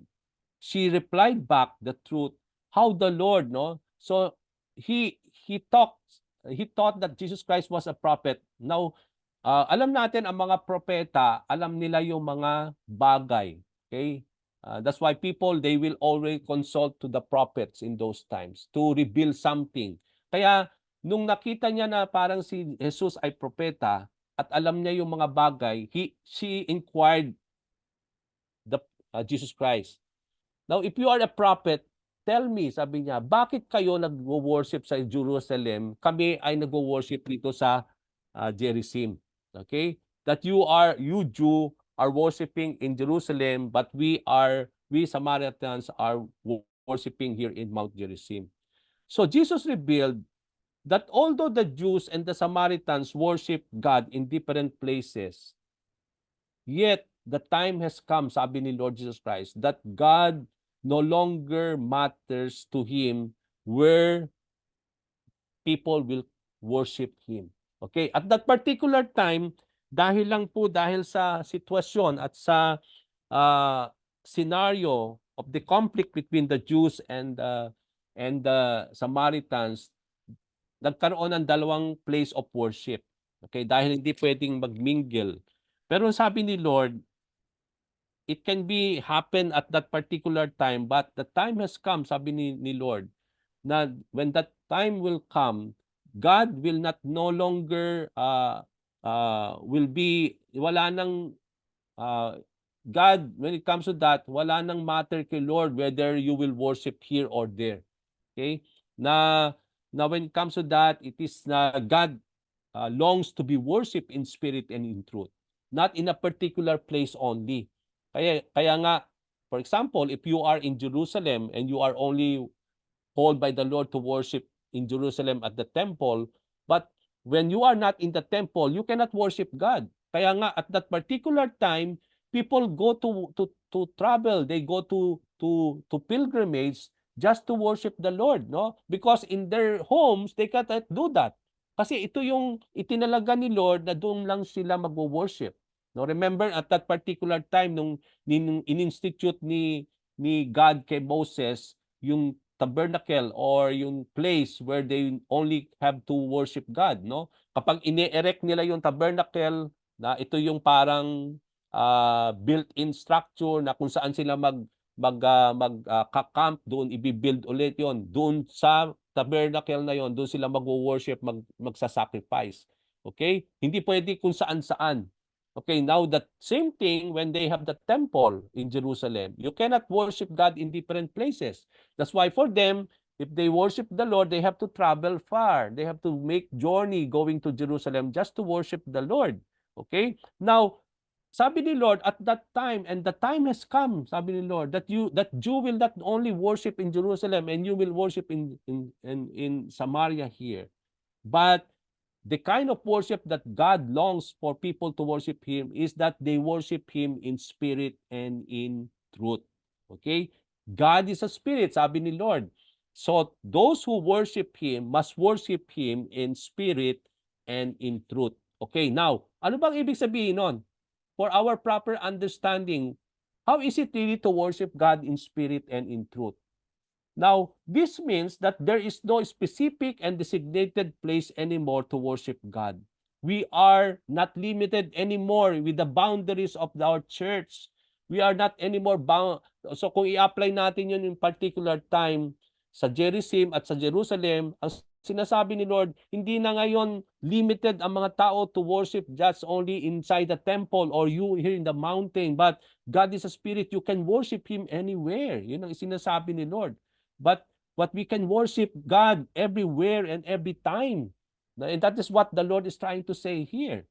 She replied back the truth, how the Lord, no? So he thought that Jesus Christ was a prophet. Now, alam natin ang mga propeta, alam nila yung mga bagay. Okay? That's why people, they will always consult to the prophets in those times to reveal something. Kaya, nung nakita niya na parang si Jesus ay propeta at alam niya yung mga bagay, she inquired Jesus Christ. Now, if you are a prophet, tell me, sabi niya, bakit kayo nag-worship sa Jerusalem? Kami ay nag-worship dito sa Gerizim. Okay? That you Jew, are worshiping in Jerusalem, but we Samaritans are worshiping here in Mount Gerizim. So Jesus revealed that although the Jews and the Samaritans worship God in different places, yet the time has come, sabi ni Lord Jesus Christ, that God no longer matters to Him where people will worship Him. Okay? At that particular time, dahil sa sitwasyon at sa scenario of the conflict between the Jews and the Samaritans, nagkaroon ng dalawang place of worship. Okay? Dahil hindi pwedeng magmingle. Pero sabi ni Lord, it can be happen at that particular time, but the time has come, sabi ni Lord, na when that time will come, God will not no longer will be, wala nang God, when it comes to that, wala nang matter kay Lord whether you will worship here or there. Okay? Na when it comes to that, it is na God longs to be worshipped in spirit and in truth, not in a particular place only. Kaya nga, for example, if you are in Jerusalem and you are only called by the Lord to worship in Jerusalem at the temple, but when you are not in the temple, you cannot worship God. Kaya nga, at that particular time, people go to travel, they go to pilgrimage just to worship the Lord, no? Because in their homes, they cannot do that. Kasi ito yung itinalaga ni Lord na doon lang sila magwo-worship. No, remember at that particular time nung in-institute ni God kay Moses yung tabernacle or yung place where they only have to worship God, no? Kapag ine-erect nila yung tabernacle, na ito yung parang built-in structure na kung saan sila camp doon, i-build ulit yon doon sa tabernacle na yon, doon sila magwo-worship, magsa-sacrifice. Okay? Hindi pwede kung saan-saan. Okay, now that same thing when they have the temple in Jerusalem. You cannot worship God in different places. That's why for them, if they worship the Lord, they have to travel far. They have to make journey going to Jerusalem just to worship the Lord. Okay? Now, sabi ni Lord at that time, and the time has come, sabi ni Lord, that you will not only worship in Jerusalem and you will worship in Samaria here, but the kind of worship that God longs for people to worship Him is that they worship Him in spirit and in truth. Okay? God is a spirit, sabi ni Lord. So those who worship Him must worship Him in spirit and in truth. Okay, now, ano bang ibig sabihin nun? For our proper understanding, how is it really to worship God in spirit and in truth? Now, this means that there is no specific and designated place anymore to worship God. We are not limited anymore with the boundaries of our church. We are not anymore bound. So kung i-apply natin yun in particular time sa Jerusalem at sa Jerusalem, ang sinasabi ni Lord, hindi na ngayon limited ang mga tao to worship just only inside the temple or you here in the mountain, but God is a spirit. You can worship Him anywhere. Yun ang sinasabi ni Lord. But we can worship God everywhere and every time. And that is what the Lord is trying to say here.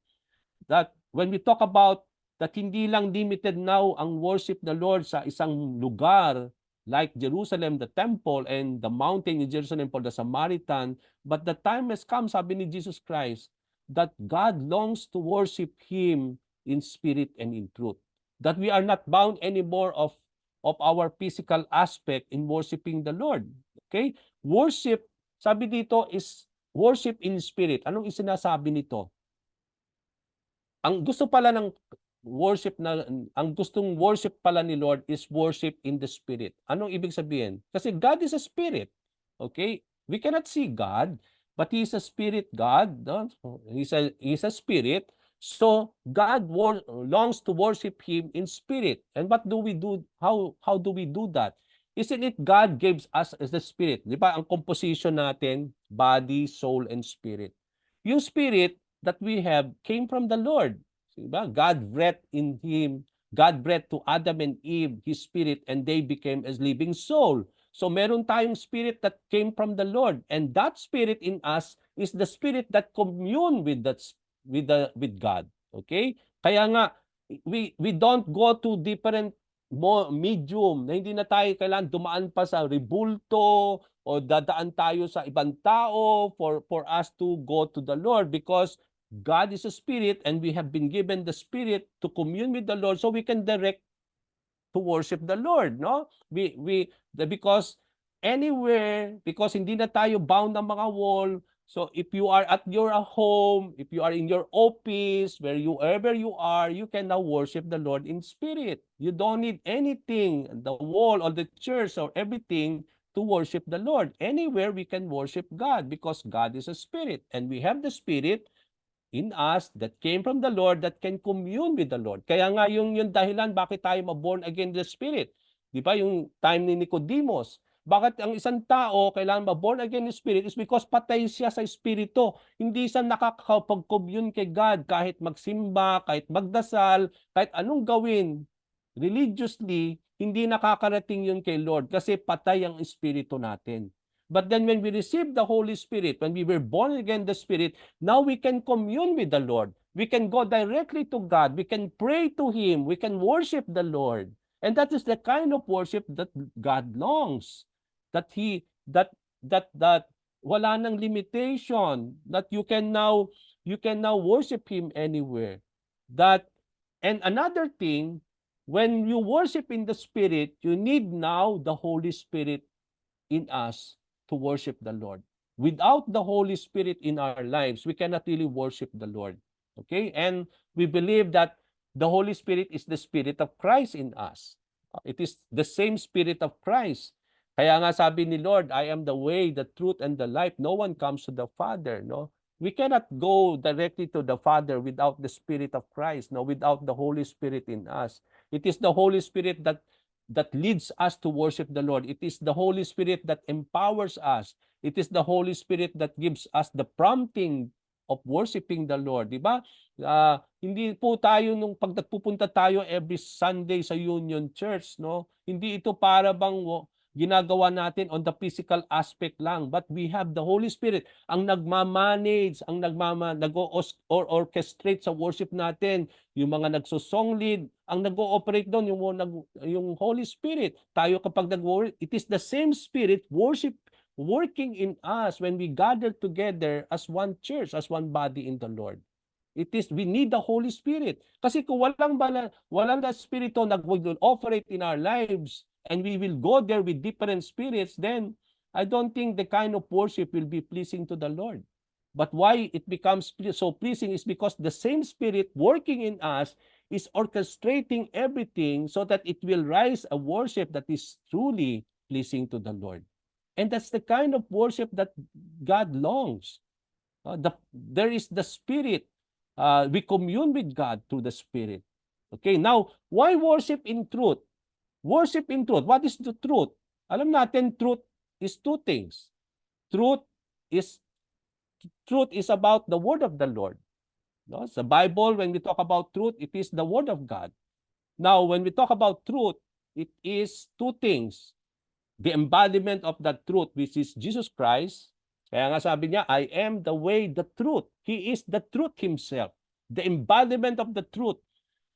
That when we talk about that hindi lang limited now ang worship the Lord sa isang lugar like Jerusalem, the temple, and the mountain in Jerusalem for the Samaritan, but the time has come, sabi ni Jesus Christ, that God longs to worship Him in spirit and in truth. That we are not bound anymore of our physical aspect in worshiping the Lord. Okay? Worship, sabi dito is worship in spirit. Anong isinasabi nito? Ang gusto pala ng worship na, ang gustong worship pala ni Lord is worship in the spirit. Anong ibig sabihin? Kasi God is a spirit. Okay? We cannot see God, but He is a spirit God. No? He's a spirit. So God longs to worship Him in spirit. And what do we do? How do we do that? Isn't it God gives us as the spirit? Di ba ang composition natin, body, soul, and spirit. Yung spirit that we have came from the Lord. Diba? God breathed in Him. God breathed to Adam and Eve, His spirit, and they became as living soul. So meron tayong spirit that came from the Lord, and that spirit in us is the spirit that commune with God. Okay? Kaya nga we don't go to different medium na hindi na tayo kailangan dumaan pa sa rebulto o dadaan tayo sa ibang tao for us to go to the Lord, because God is a spirit and we have been given the spirit to commune with the Lord so we can direct to worship the Lord, no? Because anywhere, because hindi na tayo bound ng mga wall. So if you are at your home, if you are in your office, wherever you are, you can now worship the Lord in spirit. You don't need anything, the wall or the church or everything to worship the Lord. Anywhere we can worship God because God is a spirit and we have the spirit in us that came from the Lord that can commune with the Lord. Kaya nga yung dahilan bakit tayo ma-born again the Spirit. Di ba yung time ni Nicodemus? Bakit ang isang tao kailangan ma-born again the Spirit is because patay siya sa Espiritu. Hindi siya nakakapag-commune kay God kahit magsimba, kahit magdasal, kahit anong gawin. Religiously, hindi nakakarating yun kay Lord kasi patay ang Espiritu natin. But then when we receive the Holy Spirit, when we were born again the Spirit, now we can commune with the Lord. We can go directly to God. We can pray to Him. We can worship the Lord. And that is the kind of worship that God longs. That wala nang limitation. That you can now worship Him anywhere. And another thing, when you worship in the Spirit, you need now the Holy Spirit in us to worship the Lord. Without the Holy Spirit in our lives, we cannot really worship the Lord. Okay? And we believe that the Holy Spirit is the Spirit of Christ in us. It is the same Spirit of Christ. Kaya nga sabi ni Lord, I am the way, the truth, and the life. No one comes to the Father. No? We cannot go directly to the Father without the Spirit of Christ, no, without the Holy Spirit in us. It is the Holy Spirit that leads us to worship the Lord. It is the Holy Spirit that empowers us. It is the Holy Spirit that gives us the prompting of worshiping the Lord, di ba? Hindi po tayo nung pag nagpupunta tayo every Sunday sa Union Church, no? Hindi ito para bang ginagawa natin on the physical aspect lang, but we have the Holy Spirit ang nagmamanage, ang nag-orchestrate sa worship natin, yung mga nagso-song lead, ang nag-ooperate doon yung Holy Spirit. Tayo kapag nag-worship, it is the same Spirit working in us when we gather together as one church, as one body in the Lord. We need the Holy Spirit. Kasi kung walang the Spirito nag-operate in our lives, and we will go there with different spirits, then I don't think the kind of worship will be pleasing to the Lord. But why it becomes so pleasing is because the same Spirit working in us is orchestrating everything so that it will rise a worship that is truly pleasing to the Lord. And that's the kind of worship that God longs. There is the Spirit. We commune with God through the Spirit. Okay, now, why worship in truth? Worship in truth. What is the truth? Alam natin, truth is two things. Truth is about the word of the Lord. No? Sa Bible, when we talk about truth, it is the word of God. Now, when we talk about truth, it is two things. The embodiment of that truth, which is Jesus Christ. Kaya nga sabi niya, I am the way, the truth. He is the truth himself. The embodiment of the truth.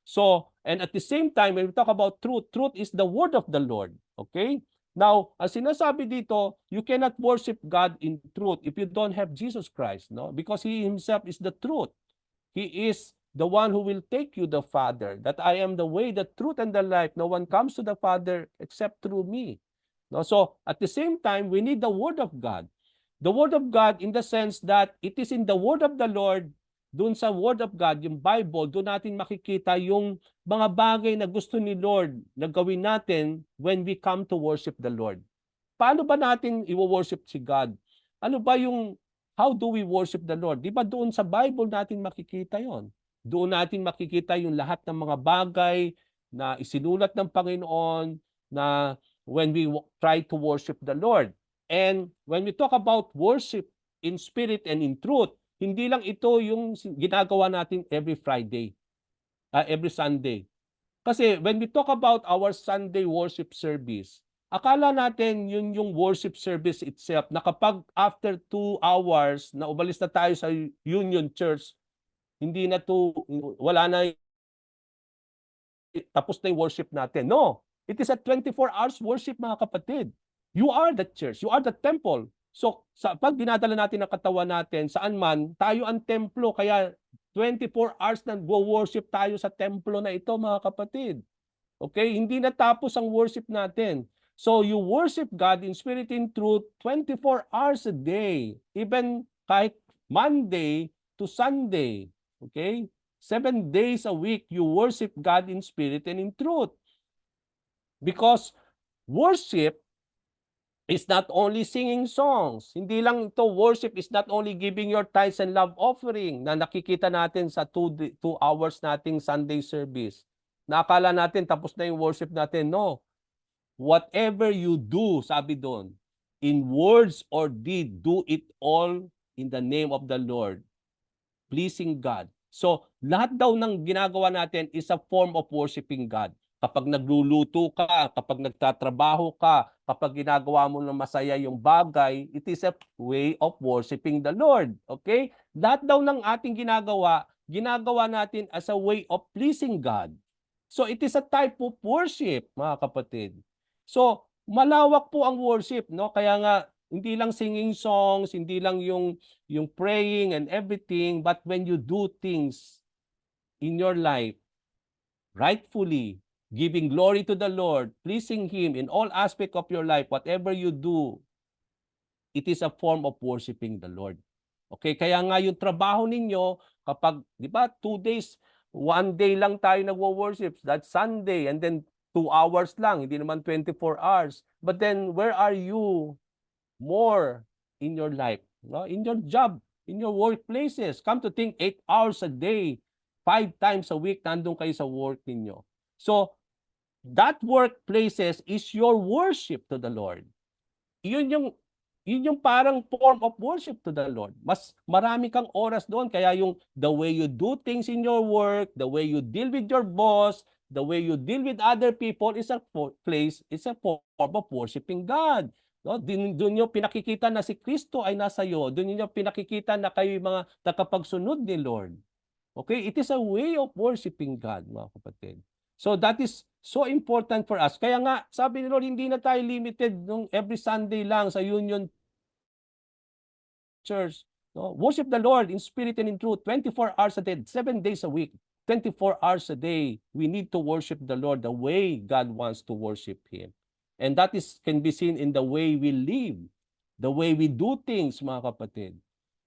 So, and at the same time, when we talk about truth, truth is the word of the Lord. Okay? Now, as sinasabi dito, you cannot worship God in truth if you don't have Jesus Christ, no? Because He Himself is the truth. He is the one who will take you the Father, that I am the way, the truth, and the life. No one comes to the Father except through me. No? So, at the same time, we need the word of God. The word of God in the sense that it is in the word of the Lord, doon sa Word of God, yung Bible, doon natin makikita yung mga bagay na gusto ni Lord na gawin natin when we come to worship the Lord. Paano ba natin i-worship si God? Ano ba yung, how do we worship the Lord? Di ba doon sa Bible natin makikita yon? Doon natin makikita yung lahat ng mga bagay na isinulat ng Panginoon na when we try to worship the Lord. And when we talk about worship in spirit and in truth, hindi lang ito yung ginagawa natin every Friday, every Sunday. Kasi when we talk about our Sunday worship service, akala natin yun yung worship service itself na kapag after 2 hours na umalis na tayo sa Union Church, hindi na to, wala na, tapos na yung worship natin. No, it is a 24 hours worship, mga kapatid. You are the church, you are the temple. So, pag dinadala natin ang katawan natin, saan man, tayo ang templo, kaya 24 hours na go-worship tayo sa templo na ito, mga kapatid. Okay? Hindi natapos ang worship natin. So, you worship God in spirit and truth 24 hours a day. Even kahit Monday to Sunday. Okay? 7 days a week, you worship God in spirit and in truth. Because worship is not only singing songs. Hindi lang ito, worship is not only giving your tithes and love offering na nakikita natin sa 2 hours nating Sunday service. Nakala natin tapos na yung worship natin. No. Whatever you do, sabi doon, in words or deed, do it all in the name of the Lord, pleasing God. So, lahat daw ng ginagawa natin is a form of worshiping God. Kapag nagluluto ka, kapag nagtatrabaho ka, kapag ginagawa mo ng masaya yung bagay, it is a way of worshiping the Lord. Okay? Lahat daw ng ating ginagawa natin as a way of pleasing God. So it is a type of worship, mga kapatid. So malawak po ang worship, no? Kaya nga hindi lang singing songs, hindi lang yung praying and everything, but when you do things in your life rightfully, giving glory to the Lord, pleasing Him in all aspects of your life, whatever you do, it is a form of worshiping the Lord. Okay, kaya nga yung trabaho ninyo, kapag, di ba, 2 days, 1 day lang tayo nagwo-worship, that's Sunday, and then 2 hours lang, hindi naman 24 hours. But then, where are you more in your life? No? In your job, in your workplaces. Come to think, 8 hours a day, 5 times a week, nandun kayo sa work ninyo. So, that workplaces is your worship to the Lord. Yun yung parang form of worship to the Lord. Mas marami kang oras doon. Kaya yung the way you do things in your work, the way you deal with your boss, the way you deal with other people is a form of worshiping God. No? Doon nyo pinakikita na si Kristo ay nasa iyo. Doon nyo pinakikita na kayo mga nakapagsunod ni Lord. Okay? It is a way of worshiping God, mga kapatid. So that is so important for us. Kaya nga, sabi ni Lord, hindi na tayo limited nung every Sunday lang sa Union Church. No? Worship the Lord in spirit and in truth, 24 hours a day, 7 days a week, 24 hours a day. We need to worship the Lord the way God wants to worship Him. And that can be seen in the way we live, the way we do things, mga kapatid.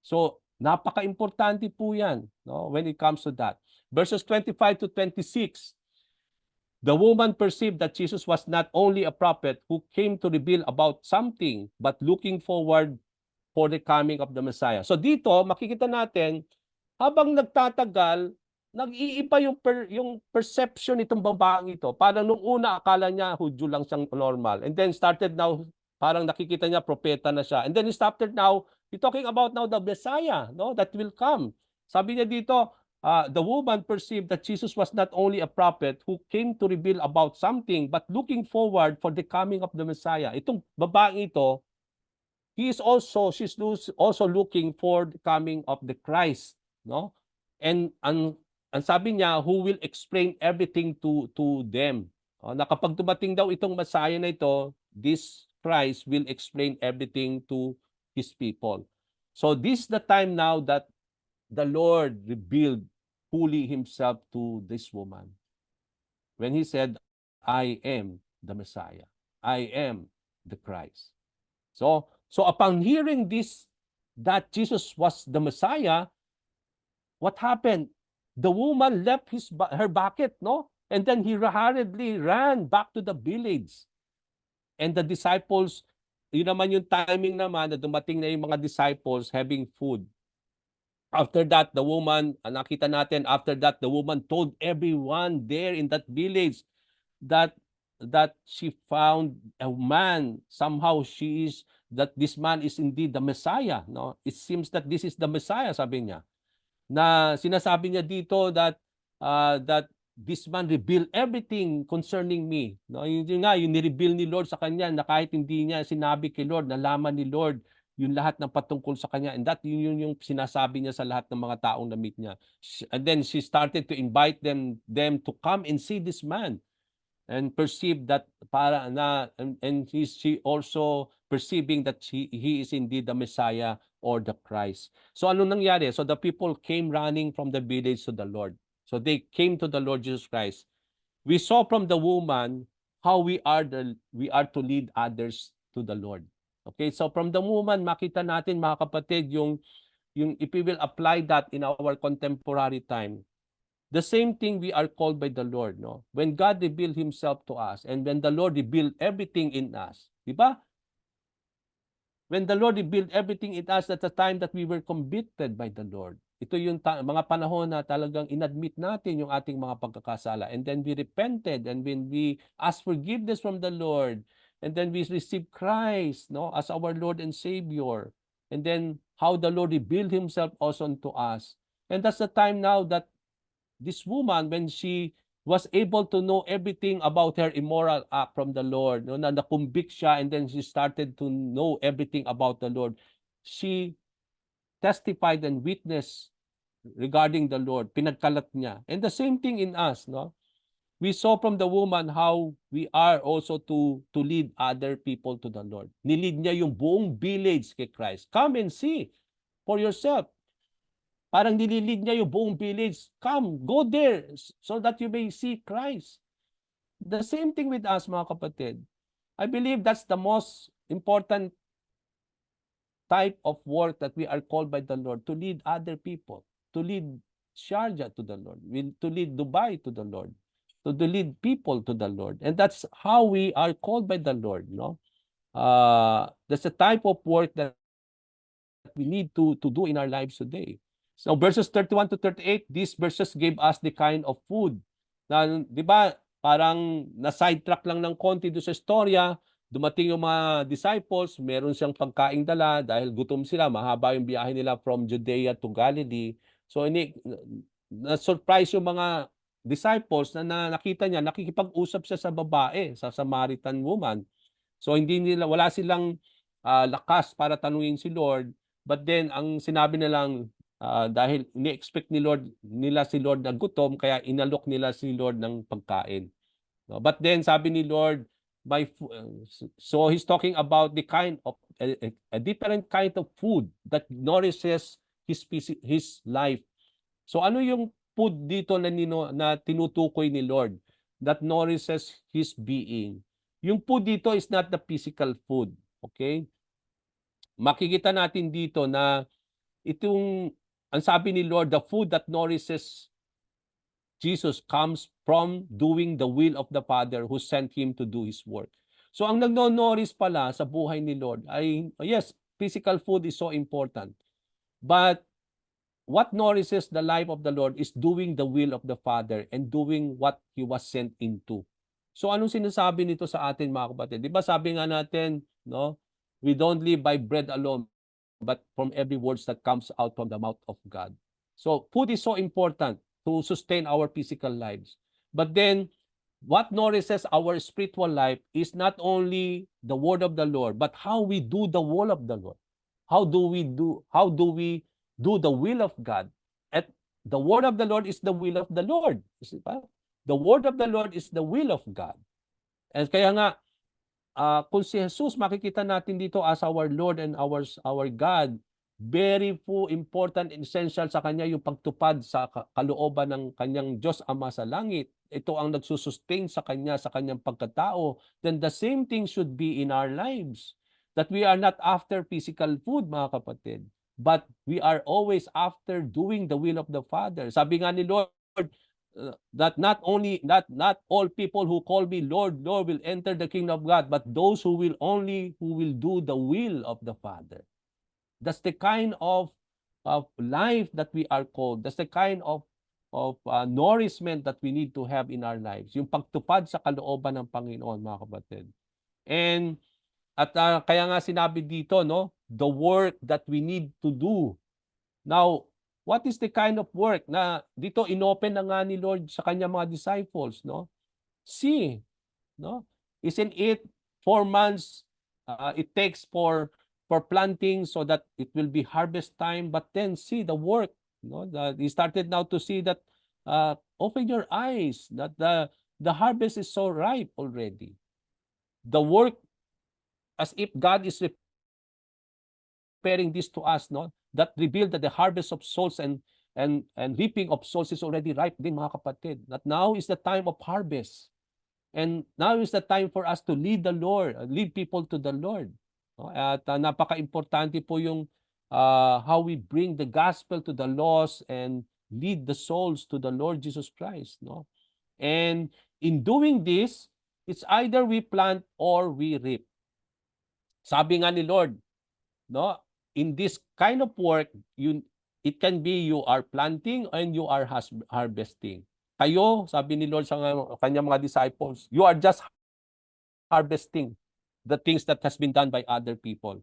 So, napaka-importante po yan, no, when it comes to that. Verses 25 to 26, the woman perceived that Jesus was not only a prophet who came to reveal about something, but looking forward for the coming of the Messiah. So dito, makikita natin, habang nagtatagal, nag-iiba yung perception nitong babaeng ito. Parang nung una, akala niya, Hudyo lang siyang normal. And then started now, parang nakikita niya, propeta na siya. And then he started now, he's talking about now the Messiah, no, that will come. Sabi niya dito, the woman perceived that Jesus was not only a prophet who came to reveal about something, but looking forward for the coming of the Messiah. Itong babaeng ito, she's also looking for the coming of the Christ, no? And ang sabi niya, who will explain everything to them. Na kapag dumating daw itong Messiah na ito, this Christ will explain everything to His people. So this is the time now that the Lord revealed fully Himself to this woman. When He said, I am the Messiah. I am the Christ. So upon hearing this, that Jesus was the Messiah, what happened? The woman left her bucket, no? And then he hurriedly ran back to the village. And the disciples, yun naman yung timing naman na dumating na yung mga disciples having food. After that, the woman, nakita natin, after that, the woman told everyone there in that village that she found a man. Somehow that this man is indeed the Messiah. No? It seems that this is the Messiah, sabi niya. Na sinasabi niya dito that this man revealed everything concerning me. No? Yun nga, yung ni-reveal ni Lord sa kanya na kahit hindi niya sinabi kay Lord, nalaman ni Lord yung lahat ng patungkol sa kanya. And that yun yung sinasabi niya sa lahat ng mga taong na-meet niya. And then she started to invite them to come and see this man. And perceive that and she also perceiving that he is indeed the Messiah or the Christ. So ano nangyari? So the people came running from the village to the Lord. So they came to the Lord Jesus Christ. We saw from the woman how we are to lead others to the Lord. Okay, so from the woman, makita natin mga kapatid, yung if we will apply that in our contemporary time, the same thing we are called by the Lord, no? When God revealed Himself to us, and when the Lord revealed everything in us, di ba? When the Lord revealed everything in us at the time that we were convicted by the Lord. Ito yung mga panahon na talagang inadmit natin yung ating mga pagkakasala. And then we repented, and when we asked forgiveness from the Lord, and then we received Christ, no, as our Lord and Savior. And then how the Lord revealed Himself also unto us. And that's the time now that this woman, when she was able to know everything about her immoral act from the Lord, no, na nakumbic siya, and then she started to know everything about the Lord, she testified and witnessed regarding the Lord, pinagkalat niya. And the same thing in us, no? We saw from the woman how we are also to lead other people to the Lord. Nilid niya yung buong village kay Christ. Come and see for yourself. Parang nililid niya yung buong village. Come, go there so that you may see Christ. The same thing with us, mga kapatid. I believe that's the most important type of work that we are called by the Lord, to lead other people, to lead Sharjah to the Lord, to lead Dubai to the Lord, to lead people to the Lord. And that's how we are called by the Lord, no? That's a type of work that we need to do in our lives today. So verses 31 to 38, these verses gave us the kind of food na, di ba, parang na-sidetrack lang ng konti doon sa storya, dumating yung mga disciples, meron siyang pagkaing dala dahil gutom sila, mahaba yung biyahe nila from Judea to Galilee. So na-surprise yung mga disciples na nakita niya, nakikipag-usap siya sa babae, sa Samaritan woman. So wala silang lakas para tanungin si Lord, but then ang sinabi nilang dahil ni-expect nila si Lord na gutom, kaya inalok nila si Lord ng pagkain. No? But then sabi ni Lord, so he's talking about the kind of a different kind of food that nourishes his life. So ano yung food dito na tinutukoy ni Lord that nourishes his being? Yung food dito is not the physical food. Okay? Makikita natin dito na ang sabi ni Lord, the food that nourishes Jesus comes from doing the will of the Father who sent him to do his work. So ang nagno-nourish pala sa buhay ni Lord ay, yes, physical food is so important. But what nourishes the life of the Lord is doing the will of the Father and doing what He was sent into. So anong sinasabi nito sa atin, mga kapatid? Di ba sabi nga natin, no? We don't live by bread alone, but from every words that comes out from the mouth of God. So food is so important to sustain our physical lives. But then, what nourishes our spiritual life is not only the word of the Lord, but how we do the will of the Lord. How do we do the will of God? At the word of the Lord is the will of the Lord. The word of the Lord is the will of God. And kaya nga, kung si Jesus makikita natin dito as our Lord and our God, very important and essential sa kanya yung pagtupad sa kalooban ng kanyang Diyos Ama sa langit. Ito ang nagsusustain sa kanya, sa kanyang pagkatao. Then the same thing should be in our lives. That we are not after physical food, mga kapatid, but we are always after doing the will of the Father. Sabi nga ni Lord, that not all people who call me Lord, Lord will enter the kingdom of God, but those who will do the will of the Father. That's the kind of life that we are called. That's the kind of nourishment that we need to have in our lives. Yung pagtupad sa kalooban ng Panginoon, mga kapatid. And kaya nga sinabi dito, no, the work that we need to do. Now, what is the kind of work na dito inopen na nga ni Lord sa kanya mga disciples, no? See, no? Isn't it 4 months it takes for planting so that it will be harvest time, but then see the work, no? He started now to see that open your eyes that the harvest is so ripe already. The work, as if God is preparing this to us, no? That revealed that the harvest of souls and reaping of souls is already ripe din, mga kapatid. That now is the time of harvest. And now is the time for us to lead the Lord, lead people to the Lord. No? At napaka-importante po yung how we bring the gospel to the lost and lead the souls to the Lord Jesus Christ, no? And in doing this, it's either we plant or we reap. Sabi nga ni Lord, no? In this kind of work, it can be you are planting and you are harvesting. Kayo, sabi ni Lord sa kanyang mga disciples, you are just harvesting the things that has been done by other people.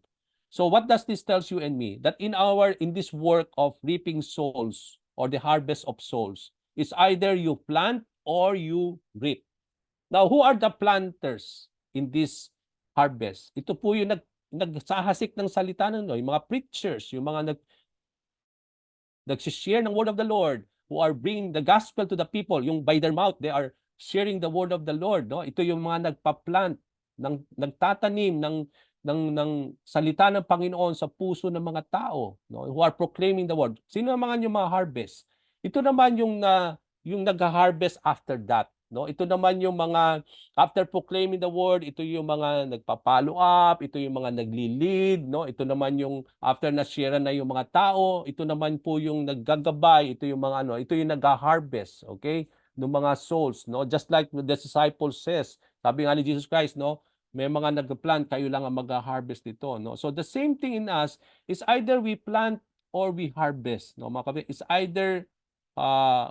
So what does this tells you and me? That in this work of reaping souls or the harvest of souls, it's either you plant or you reap. Now, who are the planters in this harvest? Ito po yung nagsahasik ng salita ng Lord, yung mga preachers, yung mga nagsishare ng word of the Lord, who are bringing the gospel to the people, yung by their mouth, they are sharing the word of the Lord, no? Ito yung mga nagpa-plant, nagtatanim ng salita ng Panginoon sa puso ng mga tao, no? Who are proclaiming the word. Sino naman yung mga harvest? Ito naman yung nag-harvest after that, no? Ito naman yung mga after proclaiming the word, ito yung mga nagpa-follow up, ito yung mga nagli-lead, no? Ito naman yung after na-share na yung mga tao, ito naman po yung naggagabay, ito yung mga ano, ito yung nag-harvest, okay? Ng mga souls, no? Just like the disciples says, sabi nga ni Jesus Christ, no? May mga nag-plant, kayo lang ang mag-harvest nito, no? So the same thing in us is either we plant or we harvest, no? Mga kapatid, it's either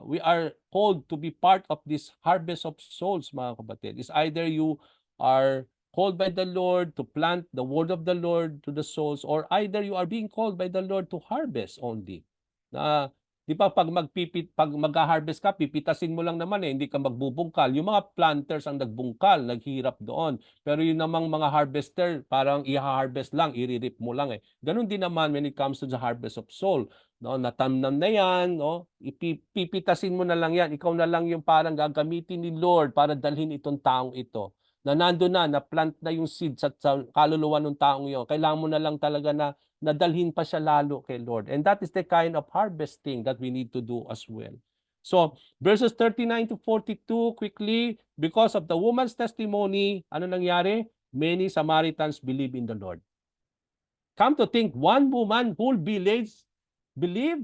we are called to be part of this harvest of souls, mga kapatid. It's either you are called by the Lord to plant the word of the Lord to the souls, or either you are being called by the Lord to harvest only. Na, di ba pag mag-harvest ka, pipitasin mo lang naman hindi ka magbubungkal. Yung mga planters ang nagbungkal, naghirap doon. Pero yun namang mga harvester, parang i-harvest lang, i-rip mo lang eh. Ganun din naman when it comes to the harvest of soul. No, natamnam na yan, no? Ipipitasin mo na lang yan. Ikaw na lang yung parang gagamitin ni Lord para dalhin itong taong ito. Na nando na plant na yung seed sa kaluluwa ng taong yun. Kailangan mo na lang talaga na nadalhin pa siya lalo kay Lord. And that is the kind of harvesting that we need to do as well. So, verses 39 to 42, quickly, because of the woman's testimony, ano nangyari? Many Samaritans believe in the Lord. Come to think, one woman, whole village believe?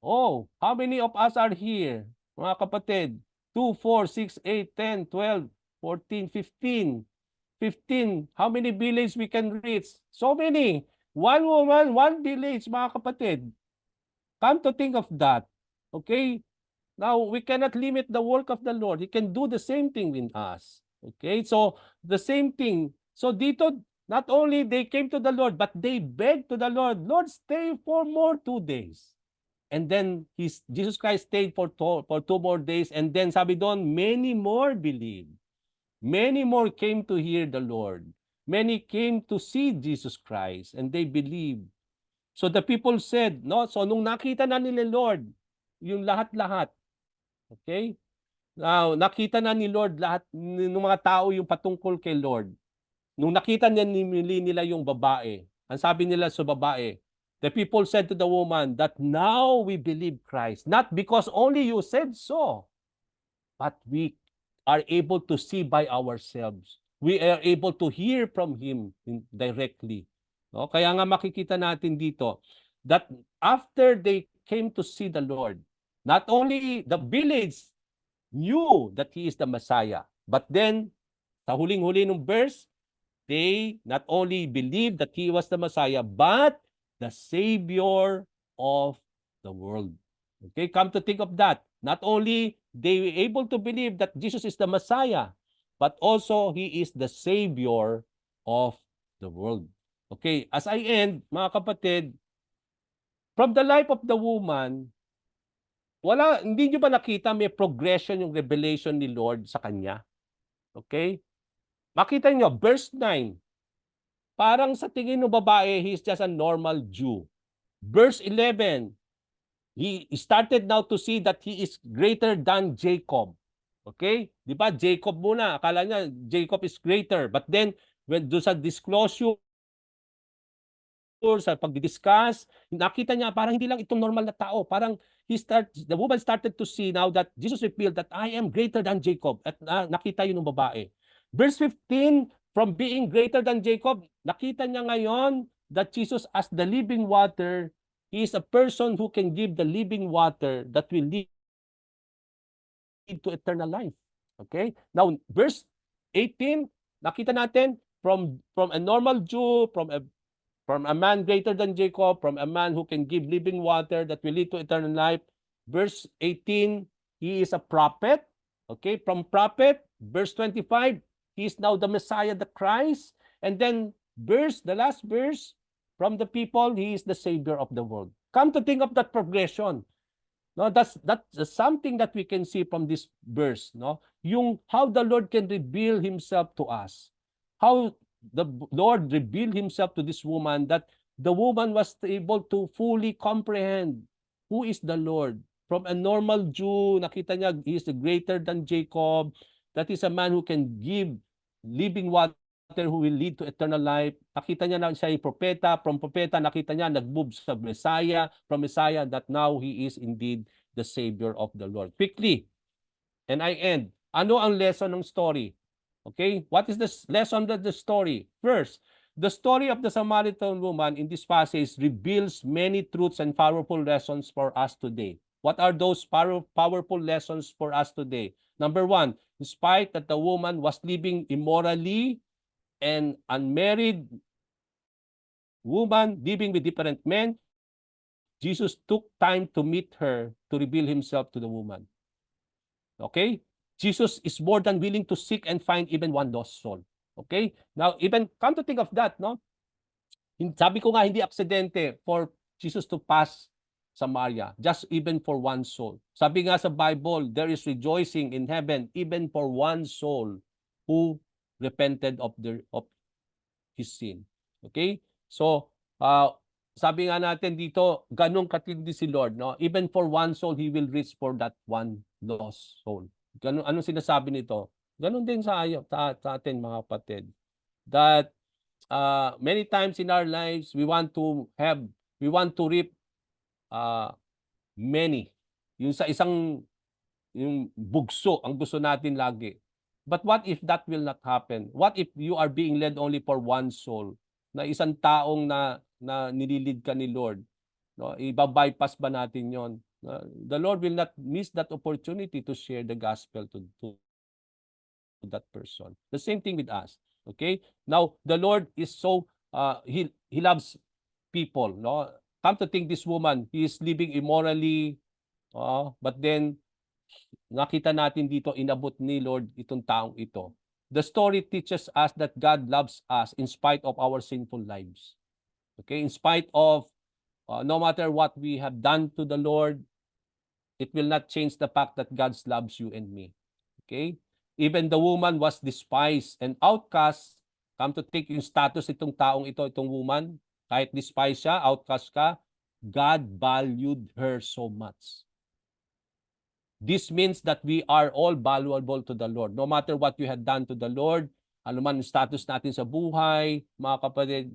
Oh, how many of us are here? Mga kapatid, 2, 4, 6, 8, 10, 12, 14, 15. 15. How many village we can reach? So many. One woman, one village, mga kapatid. Come to think of that. Okay? Now, we cannot limit the work of the Lord. He can do the same thing with us. Okay? So, the same thing. So, dito, not only they came to the Lord, but they begged to the Lord, Lord, stay for more 2 days. And then, Jesus Christ stayed for 2 more days. And then, sabi doon, many more believed. Many more came to hear the Lord. Many came to see Jesus Christ, and they believed. So the people said, no? So nung nakita na nila Lord, yung lahat-lahat, okay? Now, nakita na ni Lord lahat ng mga tao yung patungkol kay Lord. Nung nakita nila yung babae, ang sabi nila sa babae, the people said to the woman that now we believe Christ, not because only you said so, but we are able to see by ourselves. We are able to hear from Him directly. No? Kaya nga makikita natin dito that after they came to see the Lord, not only the village knew that He is the Messiah, but then, sa huling-huli ng verse, they not only believed that He was the Messiah, but the Savior of the world. Okay, come to think of that. Not only they were able to believe that Jesus is the Messiah, but also He is the Savior of the world. Okay, as I end, mga kapatid, from the life of the woman, hindi nyo ba nakita may progression yung revelation ni Lord sa kanya? Okay? Makita nyo, verse 9, parang sa tingin ng babae, he is just a normal Jew. Verse 11, he started now to see that he is greater than Jacob. Okay? Di ba? Jacob muna. Akala niya Jacob is greater. But then, when do sa disclosure, sa pagdidiscuss, nakita niya parang hindi lang itong normal na tao. Parang the woman started to see now that Jesus revealed that I am greater than Jacob. At nakita yun ng babae. Verse 15, from being greater than Jacob, nakita niya ngayon that Jesus as the living water, He is a person who can give the living water that will lead to eternal life. Okay? Now, verse 18, nakita natin from a normal Jew, from a man greater than Jacob, from a man who can give living water that will lead to eternal life. Verse 18, he is a prophet. Okay, from prophet, verse 25, he is now the Messiah, the Christ. And then the last verse, from the people, he is the Savior of the world. Come to think of that progression. No, that's something that we can see from this verse, no? Yung how the Lord can reveal Himself to us. How the Lord revealed Himself to this woman, that the woman was able to fully comprehend who is the Lord. From a normal Jew, nakita niya, he is greater than Jacob. That is a man who can give living water who will lead to eternal life. Nakita niya na siya ay propeta. From propeta, nakita niya nag-move sa Messiah. From Messiah, that now he is indeed the Savior of the Lord. Quickly, and I end. Ano ang lesson ng story? Okay? What is the lesson of the story? First, the story of the Samaritan woman in this passage reveals many truths and powerful lessons for us today. What are those powerful lessons for us today? Number one, despite that the woman was living immorally and unmarried woman living with different men, Jesus took time to meet her to reveal himself to the woman. Okay? Jesus is more than willing to seek and find even one lost soul. Okay? Now, even come to think of that, no? Sabi ko nga, hindi aksidente for Jesus to pass Samaria, just even for one soul. Sabi nga sa Bible, there is rejoicing in heaven even for one soul who repented of his sin. Okay? So, sabi nga natin dito, ganun katindi si Lord, no? Even for one soul, He will reach for that one lost soul. Ganun, anong sinasabi nito? Ganun din sa atin, mga kapatid. That many times in our lives, we want to reap many. Yung sa yung bugso, ang gusto natin lagi. But what if that will not happen? What if you are being led only for one soul? Na isang taong na nililid ka ni Lord. No? Iba-bypass ba natin yon? The Lord will not miss that opportunity to share the gospel to that person. The same thing with us. Okay? Now, the Lord is so, He loves people. No? Come to think this woman, he is living immorally, but then nakita natin dito, inabot ni Lord itong taong ito. The story teaches us that God loves us in spite of our sinful lives. Okay, in spite of no matter what we have done to the Lord, it will not change the fact that God loves you and me. Okay? Even the woman was despised and outcast. Come to take yung status itong taong ito, itong woman, kahit despised siya, outcast ka, God valued her so much. This means that we are all valuable to the Lord. No matter what you had done to the Lord, ano man yung status natin sa buhay, mga kapatid,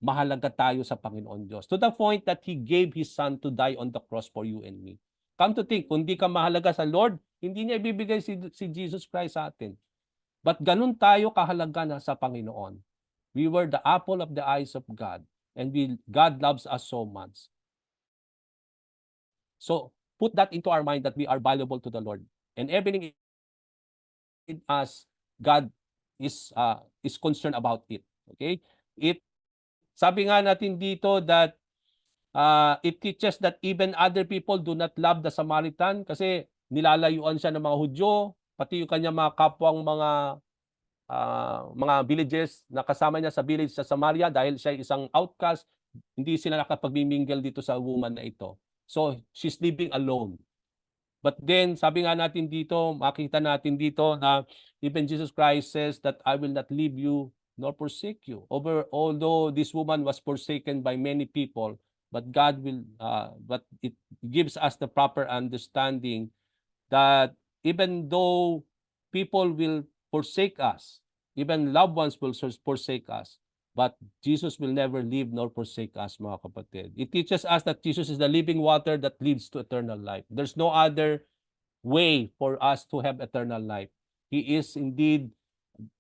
mahalaga tayo sa Panginoon Diyos. To the point that He gave His Son to die on the cross for you and me. Come to think, kung di ka mahalaga sa Lord, hindi niya ibibigay si Jesus Christ sa atin. But ganun tayo kahalaga na sa Panginoon. We were the apple of the eyes of God. And God loves us so much. So, put that into our mind that we are valuable to the Lord. And everything in us, God is concerned about it. Okay? Sabi nga natin dito that it teaches that even other people do not love the Samaritan kasi nilalayuan siya ng mga Hudyo, pati yung kanya mga kapwang mga villages na kasama niya sa village sa Samaria dahil siya isang outcast, hindi sila nakapag-mingle dito sa woman na ito. So, she's living alone. But then, sabi nga natin dito, makita natin dito na even Jesus Christ says that I will not leave you nor forsake you. Although this woman was forsaken by many people, but but it gives us the proper understanding that even though people will forsake us, even loved ones will forsake us, but Jesus will never leave nor forsake us, mga kapatid. It teaches us that Jesus is the living water that leads to eternal life. There's no other way for us to have eternal life. He is indeed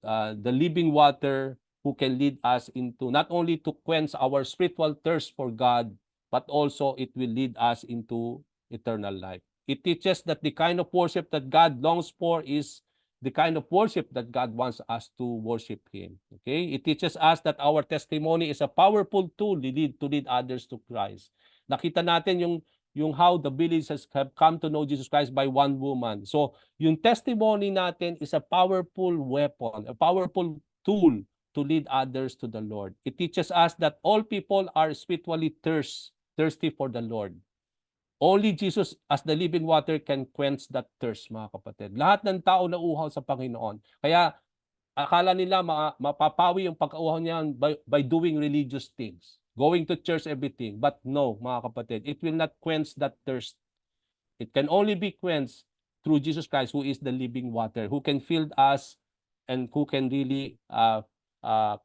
the living water who can lead us into not only to quench our spiritual thirst for God, but also it will lead us into eternal life. It teaches that the kind of worship that God longs for is the kind of worship that God wants us to worship Him. Okay? It teaches us that our testimony is a powerful tool to lead others to Christ. Nakita natin yung how the villagers have come to know Jesus Christ by one woman. So, yung testimony natin is a powerful weapon, a powerful tool to lead others to the Lord. It teaches us that all people are spiritually thirsty for the Lord. Only Jesus as the living water can quench that thirst, mga kapatid. Lahat ng tao na uhaw sa Panginoon. Kaya akala nila mapapawi yung pagkauhaw niyan by doing religious things. Going to church, everything. But no, mga kapatid, it will not quench that thirst. It can only be quenched through Jesus Christ, who is the living water, who can fill us and who can really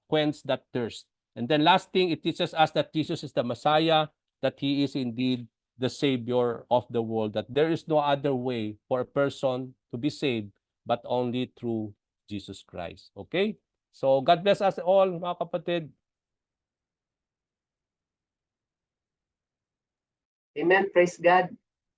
quench that thirst. And then last thing, it teaches us that Jesus is the Messiah, that He is indeed the Savior of the world, that there is no other way for a person to be saved but only through Jesus Christ. Okay? So God bless us all, mga kapatid. Amen. Praise God.